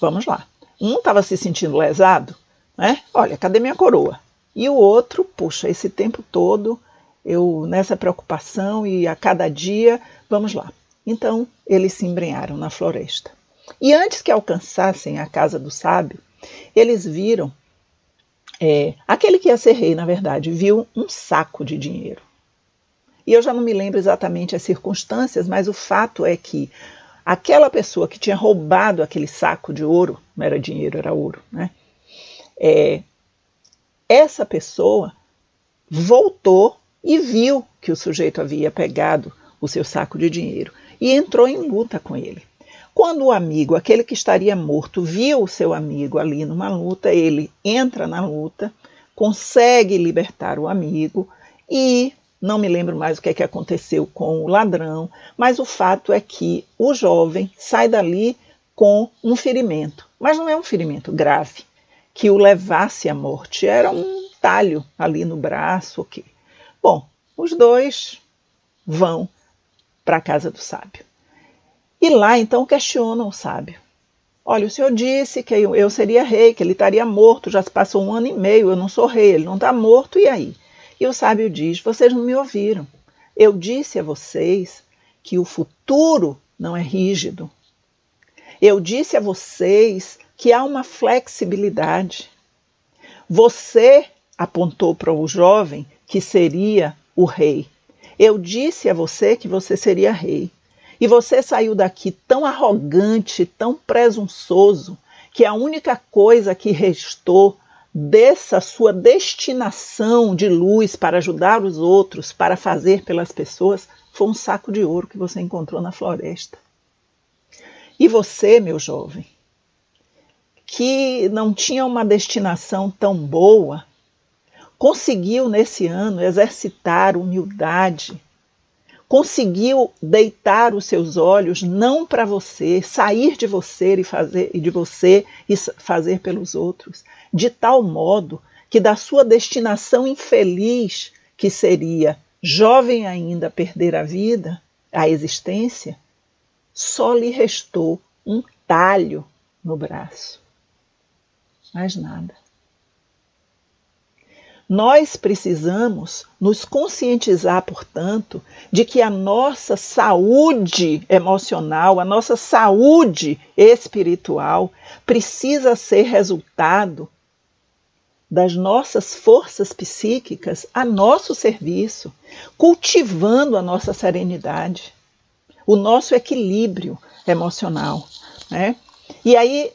Vamos lá. Um estava se sentindo lesado, né? Olha, cadê minha coroa? E o outro, puxa, esse tempo todo eu nessa preocupação e a cada dia, vamos lá. Então, eles se embrenharam na floresta. E antes que alcançassem a casa do sábio, eles viram, aquele que ia ser rei, na verdade, viu um saco de dinheiro. E eu já não me lembro exatamente as circunstâncias, mas o fato é que aquela pessoa que tinha roubado aquele saco de ouro, não era dinheiro, era ouro, né? Essa pessoa voltou e viu que o sujeito havia pegado o seu saco de dinheiro e entrou em luta com ele. Quando o amigo, aquele que estaria morto, viu o seu amigo ali numa luta, ele entra na luta, consegue libertar o amigo e não me lembro mais o que aconteceu com o ladrão, mas o fato é que o jovem sai dali com um ferimento, mas não é um ferimento grave, que o levasse à morte, era um talho ali no braço. Okay. Bom, os 2 vão para a casa do sábio. E lá então questionam o sábio. Olha, o senhor disse que eu seria rei, que ele estaria morto, já se passou 1 ano e meio, eu não sou rei, ele não está morto, e aí? E o sábio diz, vocês não me ouviram. Eu disse a vocês que o futuro não é rígido. Eu disse a vocês que há uma flexibilidade. Você apontou para o jovem que seria o rei. Eu disse a você que você seria rei. E você saiu daqui tão arrogante, tão presunçoso, que a única coisa que restou dessa sua destinação de luz para ajudar os outros, para fazer pelas pessoas, foi um saco de ouro que você encontrou na floresta. E você, meu jovem, que não tinha uma destinação tão boa, conseguiu nesse ano exercitar humildade, conseguiu deitar os seus olhos não para você, sair de você e fazer pelos outros, de tal modo que da sua destinação infeliz, que seria jovem ainda perder a vida, a existência, só lhe restou um talho no braço. Mais nada. Nós precisamos nos conscientizar, portanto, de que a nossa saúde emocional, a nossa saúde espiritual precisa ser resultado das nossas forças psíquicas a nosso serviço, cultivando a nossa serenidade, o nosso equilíbrio emocional, né? E aí,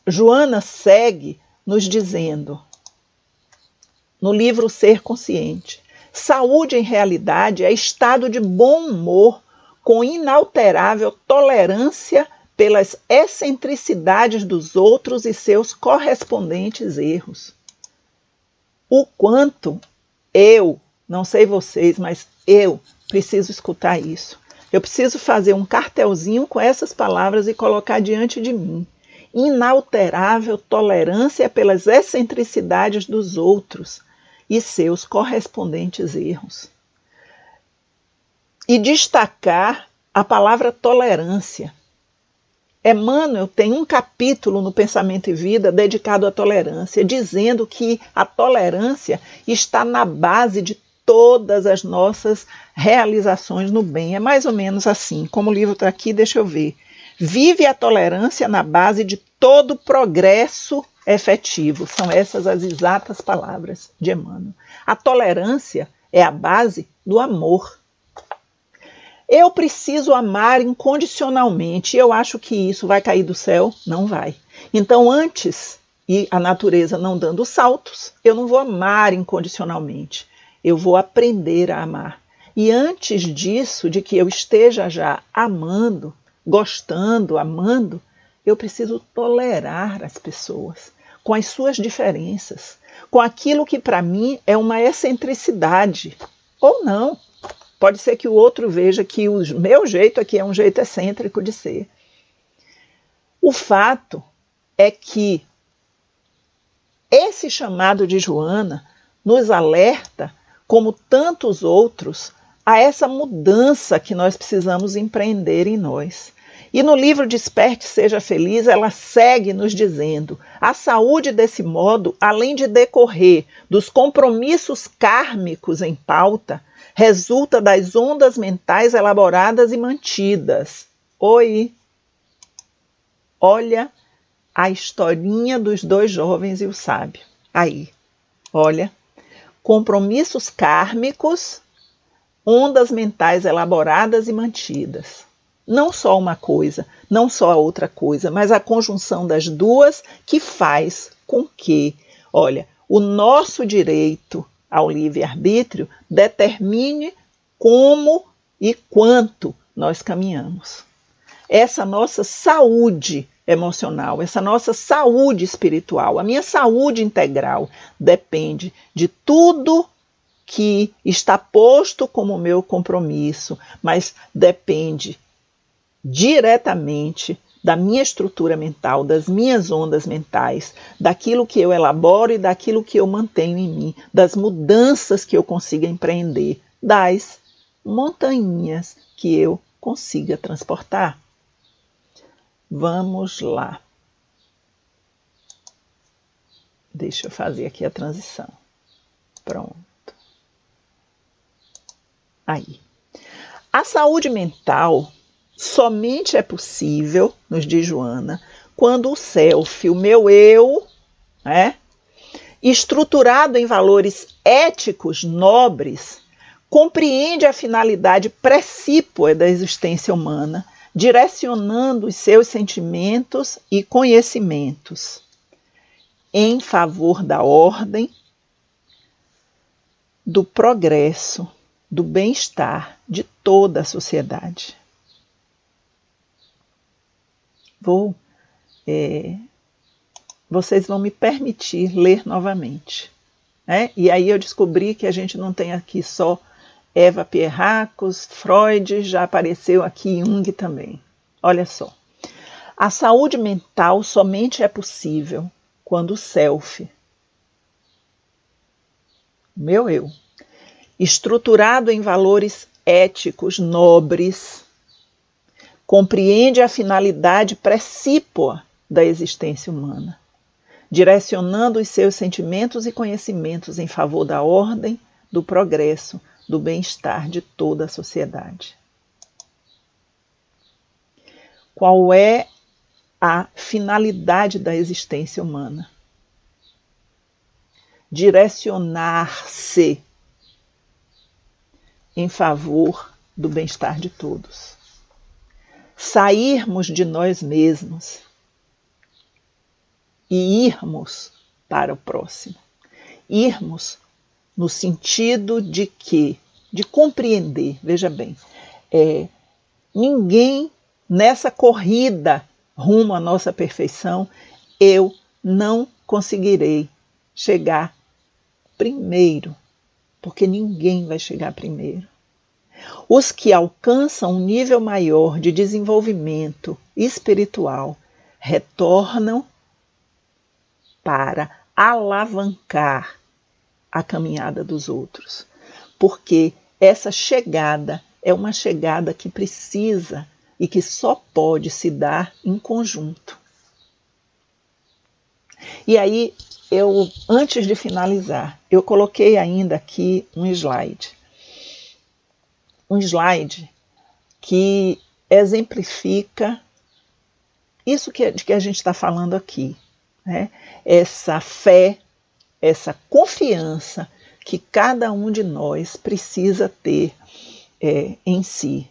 Joana segue nos dizendo, no livro Ser Consciente, saúde em realidade é estado de bom humor com inalterável tolerância pelas excentricidades dos outros e seus correspondentes erros. O quanto eu, não sei vocês, mas eu preciso escutar isso. Eu preciso fazer um cartelzinho com essas palavras e colocar diante de mim. Inalterável tolerância pelas excentricidades dos outros e seus correspondentes erros. E destacar a palavra tolerância. Emmanuel tem um capítulo no Pensamento e Vida dedicado à tolerância, dizendo que a tolerância está na base de todas as nossas realizações no bem. É mais ou menos assim, como o livro está aqui, deixa eu ver. Vive a tolerância na base de todo progresso efetivo. São essas as exatas palavras de Emmanuel. A tolerância é a base do amor. Eu preciso amar incondicionalmente. Eu acho que isso vai cair do céu? Não vai. Então, antes, e a natureza não dando saltos, eu não vou amar incondicionalmente. Eu vou aprender a amar. E antes disso, de que eu esteja já amando, gostando, amando, eu preciso tolerar as pessoas, com as suas diferenças, com aquilo que para mim é uma excentricidade, ou não. Pode ser que o outro veja que o meu jeito aqui é um jeito excêntrico de ser. O fato é que esse chamado de Joana nos alerta, como tantos outros, a essa mudança que nós precisamos empreender em nós. E no livro Desperte, Seja Feliz, ela segue nos dizendo: a saúde desse modo, além de decorrer dos compromissos kármicos em pauta, resulta das ondas mentais elaboradas e mantidas. Oi! Olha a historinha dos dois jovens e o sábio. Aí, olha, compromissos kármicos, ondas mentais elaboradas e mantidas. Não só uma coisa, não só a outra coisa, mas a conjunção das duas que faz com que, olha, o nosso direito ao livre-arbítrio determine como e quanto nós caminhamos. Essa nossa saúde emocional, essa nossa saúde espiritual, a minha saúde integral depende de tudo que está posto como meu compromisso, mas depende diretamente da minha estrutura mental, das minhas ondas mentais, daquilo que eu elaboro e daquilo que eu mantenho em mim, das mudanças que eu consiga empreender, das montanhas que eu consiga transportar. Vamos lá. Deixa eu fazer aqui a transição. Pronto. Aí. A saúde mental somente é possível, nos diz Joana, quando o self, o meu eu, estruturado em valores éticos nobres, compreende a finalidade precípua da existência humana, direcionando os seus sentimentos e conhecimentos em favor da ordem, do progresso, do bem-estar de toda a sociedade. Vocês vão me permitir ler novamente. E aí eu descobri que a gente não tem aqui só Eva Pierracos, Freud, já apareceu aqui Jung também. Olha só. A saúde mental somente é possível quando o self, meu eu, estruturado em valores éticos nobres, compreende a finalidade precípua da existência humana, direcionando os seus sentimentos e conhecimentos em favor da ordem, do progresso, do bem-estar de toda a sociedade. Qual é a finalidade da existência humana? Direcionar-se em favor do bem-estar de todos. Sairmos de nós mesmos. e irmos para o próximo. Irmos no sentido de compreender, veja bem, ninguém nessa corrida rumo à nossa perfeição, eu não conseguirei chegar primeiro, porque ninguém vai chegar primeiro. Os que alcançam um nível maior de desenvolvimento espiritual retornam para alavancar a caminhada dos outros, porque essa chegada é uma chegada que precisa e que só pode se dar em conjunto. E aí, antes de finalizar, eu coloquei ainda aqui um slide que exemplifica isso de que a gente está falando aqui, né? Essa fé, essa confiança que cada um de nós precisa ter em si.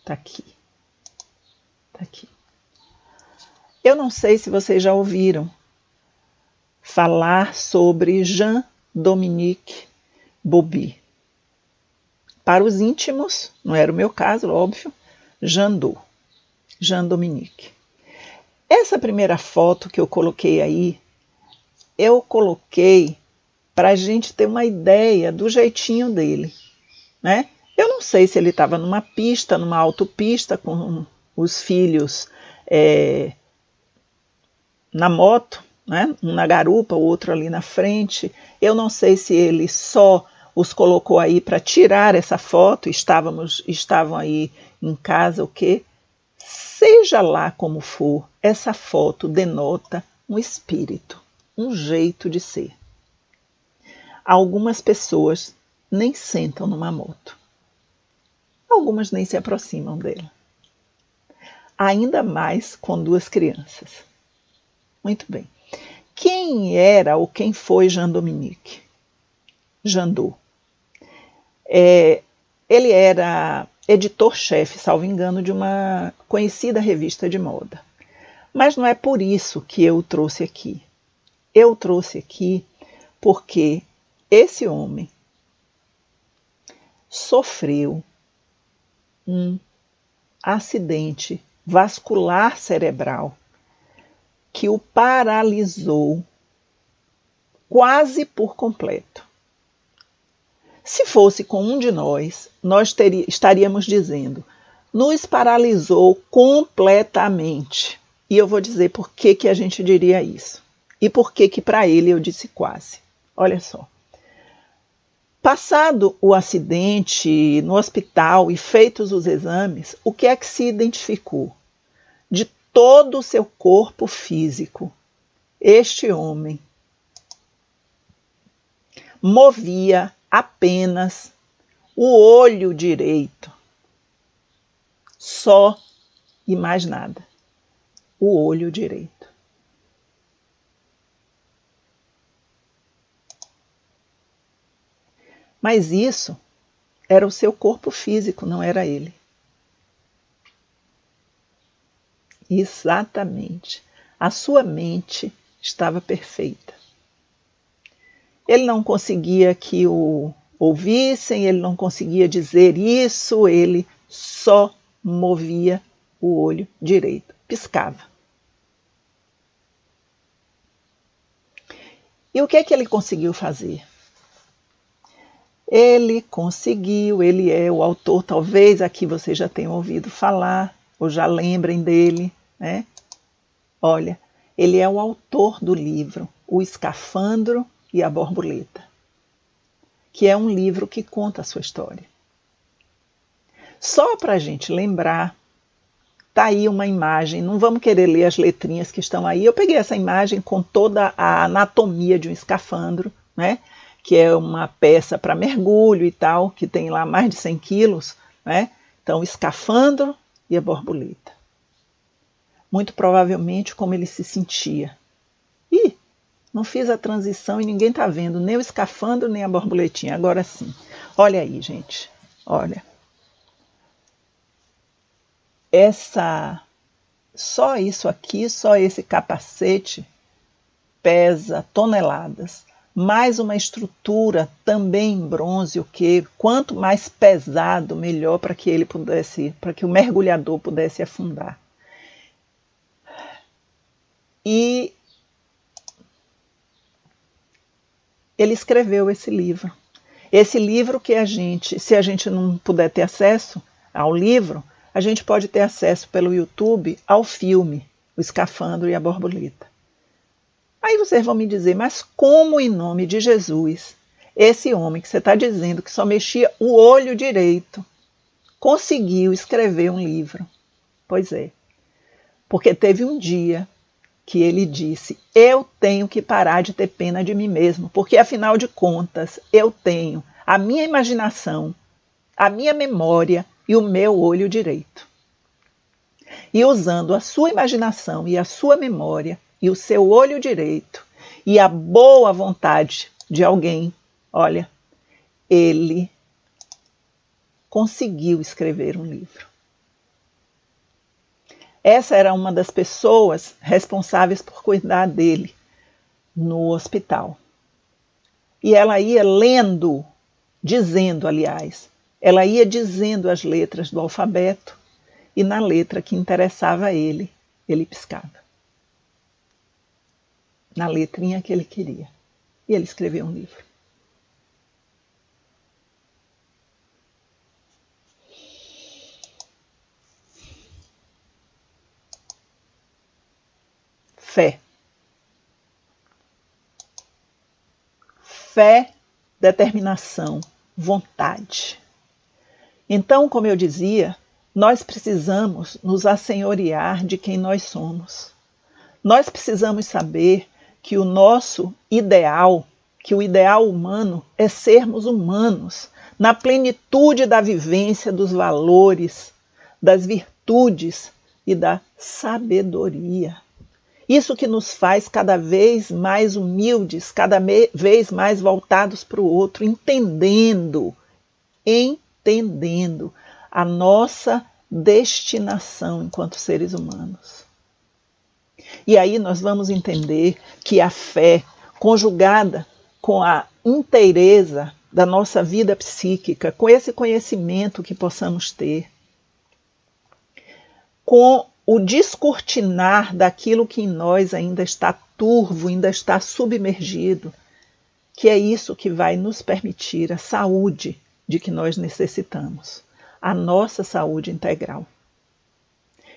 Tá aqui. Eu não sei se vocês já ouviram falar sobre Jean-Dominique Bauby. Para os íntimos, não era o meu caso, óbvio, Jean-Dominique. Essa primeira foto que eu coloquei aí, eu coloquei para a gente ter uma ideia do jeitinho dele, né? Eu não sei se ele estava numa pista, numa autopista, com os filhos na moto, né? Um na garupa, o outro ali na frente. Eu não sei se ele só os colocou aí para tirar essa foto, estavam aí em casa, o quê? Seja lá como for, essa foto denota um espírito, um jeito de ser. Algumas pessoas nem sentam numa moto. Algumas nem se aproximam dela. Ainda mais com duas crianças. Muito bem. Quem era ou quem foi Jean-Dominique? Jandot. Ele era editor-chefe, salvo engano, de uma conhecida revista de moda. Mas não é por isso que eu o trouxe aqui. Eu o trouxe aqui porque esse homem sofreu um acidente vascular cerebral que o paralisou quase por completo. Se fosse com um de nós estaríamos dizendo, nos paralisou completamente. E eu vou dizer por que a gente diria isso. E por que para ele eu disse quase. Olha só. Passado o acidente no hospital e feitos os exames, o que é que se identificou? De todo o seu corpo físico, este homem movia apenas o olho direito. Só e mais nada. O olho direito. Mas isso era o seu corpo físico, não era ele. Exatamente. A sua mente estava perfeita. Ele não conseguia que o ouvissem, ele não conseguia dizer isso, ele só movia o olho direito, piscava. E o que é que ele conseguiu fazer? Ele é o autor, talvez aqui vocês já tenham ouvido falar, ou já lembrem dele, né? Olha, ele é o autor do livro O Escafandro e a Borboleta, que é um livro que conta a sua história. Só para a gente lembrar, tá aí uma imagem, não vamos querer ler as letrinhas que estão aí, eu peguei essa imagem com toda a anatomia de um escafandro, né? Que é uma peça para mergulho e tal, que tem lá mais de 100 quilos, né? Então, o escafandro e a borboleta. Muito provavelmente como ele se sentia. Ih, não fiz a transição e ninguém está vendo nem o escafandro nem a borboletinha. Agora sim. Olha aí, gente. Olha. Só isso aqui, só esse capacete pesa toneladas, mais uma estrutura também em bronze, o que quanto mais pesado, melhor para que o mergulhador pudesse afundar. E ele escreveu esse livro. Esse livro que se a gente não puder ter acesso ao livro, a gente pode ter acesso pelo YouTube ao filme, O Escafandro e a Borboleta. Aí vocês vão me dizer, mas como em nome de Jesus, esse homem que você está dizendo que só mexia o olho direito, conseguiu escrever um livro? Pois é, porque teve um dia que ele disse, eu tenho que parar de ter pena de mim mesmo, porque afinal de contas eu tenho a minha imaginação, a minha memória e o meu olho direito. E usando a sua imaginação e a sua memória e o seu olho direito e a boa vontade de alguém, olha, ele conseguiu escrever um livro. Essa era uma das pessoas responsáveis por cuidar dele no hospital. E ela ia ela ia dizendo as letras do alfabeto e na letra que interessava a ele, ele piscava. Na letrinha que ele queria. E ele escreveu um livro. Fé. Fé, determinação, vontade. Então, como eu dizia, nós precisamos nos assenhorear de quem nós somos. Nós precisamos saber que o nosso ideal, que o ideal humano é sermos humanos, na plenitude da vivência dos valores, das virtudes e da sabedoria. Isso que nos faz cada vez mais humildes, cada vez mais voltados para o outro, entendendo a nossa destinação enquanto seres humanos. E aí nós vamos entender que a fé, conjugada com a inteireza da nossa vida psíquica, com esse conhecimento que possamos ter, com o descortinar daquilo que em nós ainda está turvo, ainda está submergido, que é isso que vai nos permitir a saúde de que nós necessitamos, a nossa saúde integral.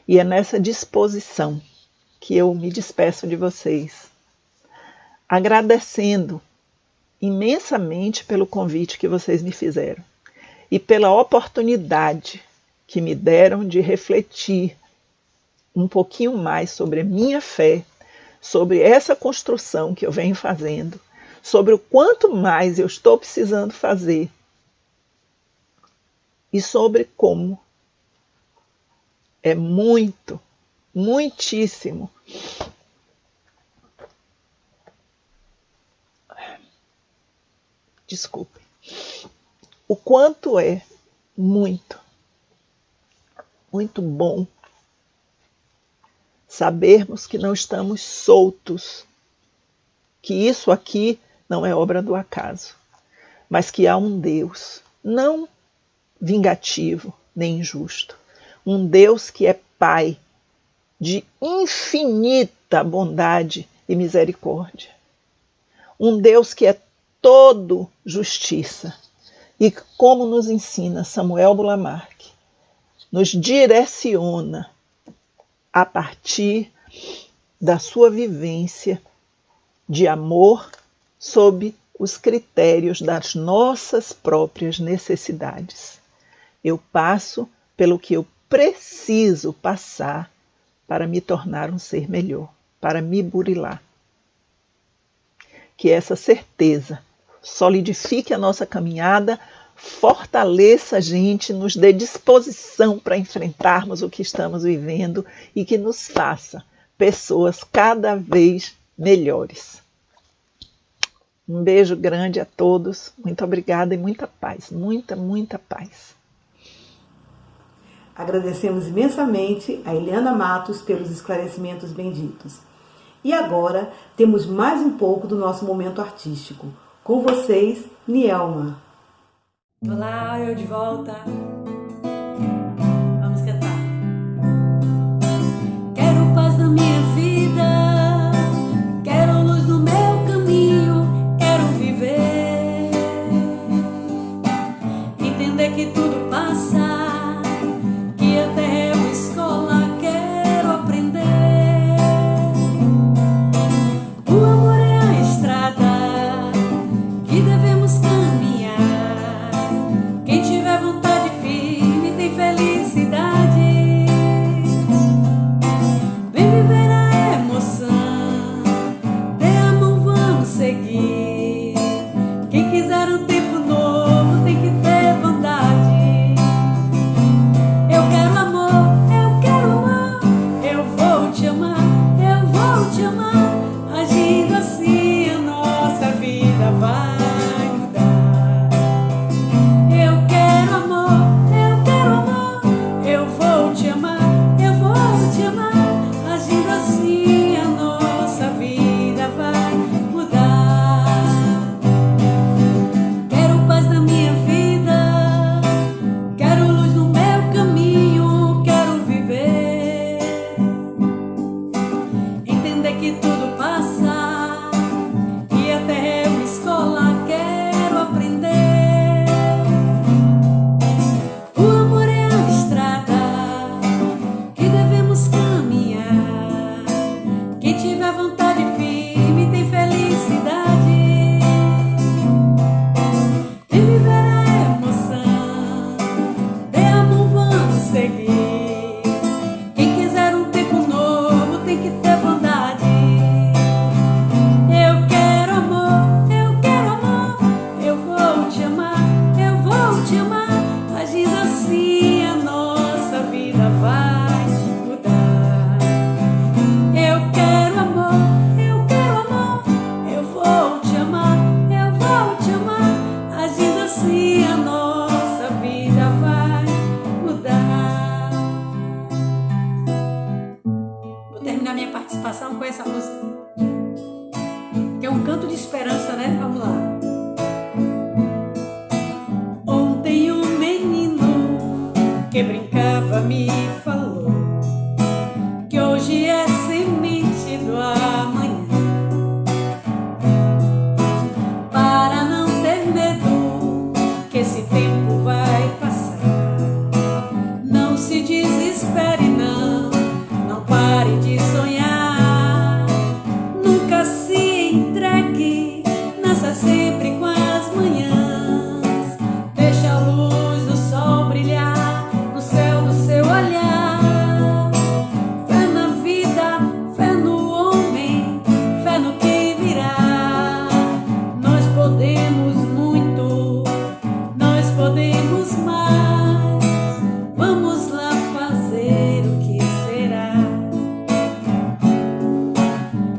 E é nessa disposição que eu me despeço de vocês, agradecendo imensamente pelo convite que vocês me fizeram e pela oportunidade que me deram de refletir um pouquinho mais sobre a minha fé, sobre essa construção que eu venho fazendo, sobre o quanto mais eu estou precisando fazer e sobre como é muitíssimo o quanto é muito bom sabermos que não estamos soltos, que isso aqui não é obra do acaso, mas que há um Deus, não vingativo nem injusto, um Deus que é Pai de infinita bondade e misericórdia, um Deus que é todo justiça e, como nos ensina Samuel Bulamarque, nos direciona a partir da sua vivência de amor sob os critérios das nossas próprias necessidades. Eu passo pelo que eu preciso passar para me tornar um ser melhor, para me burilar. Que essa certeza solidifique a nossa caminhada, fortaleça a gente, nos dê disposição para enfrentarmos o que estamos vivendo e que nos faça pessoas cada vez melhores. Um beijo grande a todos, muito obrigada e muita paz, muita paz. Agradecemos imensamente a Eliana Matos pelos esclarecimentos benditos. E agora temos mais um pouco do nosso momento artístico. Com vocês, Nielma. Olá, eu de volta. Vamos cantar. Quero paz na minha vida, quero luz no meu caminho, quero viver, entender que tudo passa, que a terra é uma escola, quero aprender. O amor é a estrada que devemos caminhar. Quem tiver vontade firme tem felicidade. Vem viver a emoção, dê a mão, vamos seguir. Quem quiser um tempo novo tem que ter bondade. Eu quero amor, eu vou te amar, eu vou te amar. Agindo assim a nossa vida vai mudar. Eu quero amor, eu vou te amar, eu vou te amar. Agindo assim a nossa vida vai mudar. Quero paz na minha vida, quero luz no meu caminho, quero viver, entender que tudo passa, que a terra é uma escola, quero aprender. O amor é a estrada que devemos caminhar. Quem tiver vontade firme tem felicidade. Vem viver a emoção, dê a mão, vamos seguir. Quem quiser um tempo novo tem que ter bondade. Eu quero amor, eu vou te amar, eu vou te amar. Agindo assim a nossa vida vai mudar. Eu quero amor, eu vou te amar, eu vou te amar. Agindo assim a nossa vida vai mudar. Vou terminar minha participação com essa música, que é um canto de esperança, né? Vamos lá. Ontem um menino que brincava me falou que hoje é semente do amanhã. Para não ter medo que esse tempo vai passar, não se desespere, não pare de sonhar. Nunca se entregue, nasça sempre com as manhãs. Deixa a luz do sol brilhar no céu do seu olhar. Fé na vida, fé no homem, fé no que virá. Nós podemos muito, nós podemos mais. Vamos lá fazer o que será.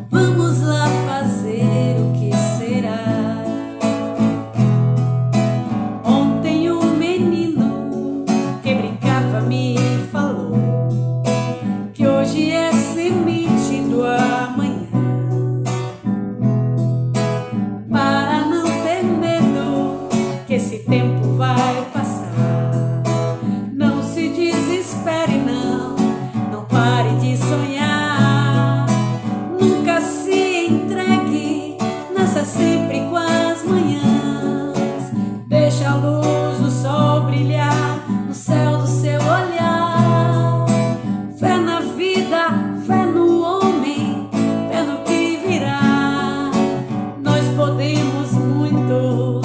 Vamos lá fazer o que será. Ontem um menino que brincava me falou que hoje é semente do amanhã. Para não ter medo que esse tempo vai passar, não se desespere, não pare de sonhar. Nunca se entregue, nasça sempre com as manhãs. Deixa a luz do sol brilhar no céu do seu olhar. Fé na vida, fé no homem, fé no que virá. Nós podemos muito,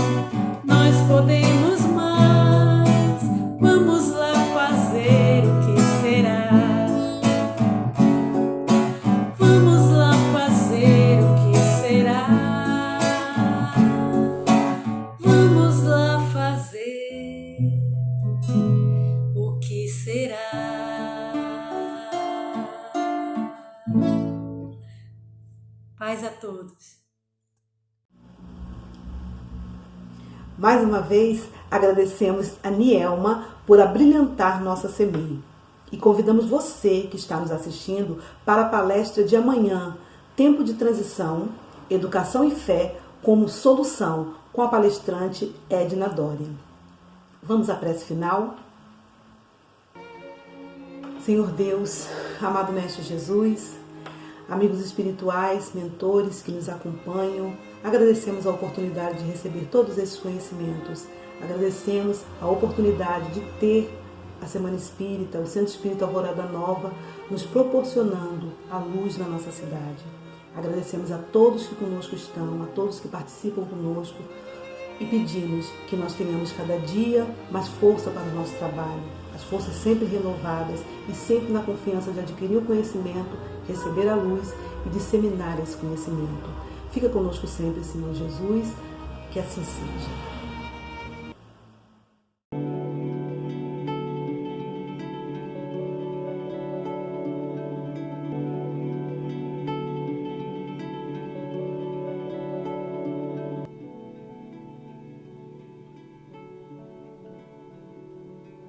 nós podemos mais. Vamos lá fazer o que será. Vamos lá fazer o que será. Vamos lá fazer o que será. Paz a todos. Mais uma vez, agradecemos a Nielma por abrilhantar nossa CMEI. E convidamos você que está nos assistindo para a palestra de amanhã, Tempo de Transição, Educação e Fé como Solução, com a palestrante Edna Doria. Vamos à prece final? Senhor Deus, amado Mestre Jesus, amigos espirituais, mentores que nos acompanham, agradecemos a oportunidade de receber todos esses conhecimentos. Agradecemos a oportunidade de ter a Semana Espírita, o Centro Espírita Alvorada Nova, nos proporcionando a luz na nossa cidade. Agradecemos a todos que conosco estão, a todos que participam conosco e pedimos que nós tenhamos cada dia mais força para o nosso trabalho, as forças sempre renovadas e sempre na confiança de adquirir o conhecimento, receber a luz e disseminar esse conhecimento. Fica conosco sempre, Senhor Jesus, que assim seja.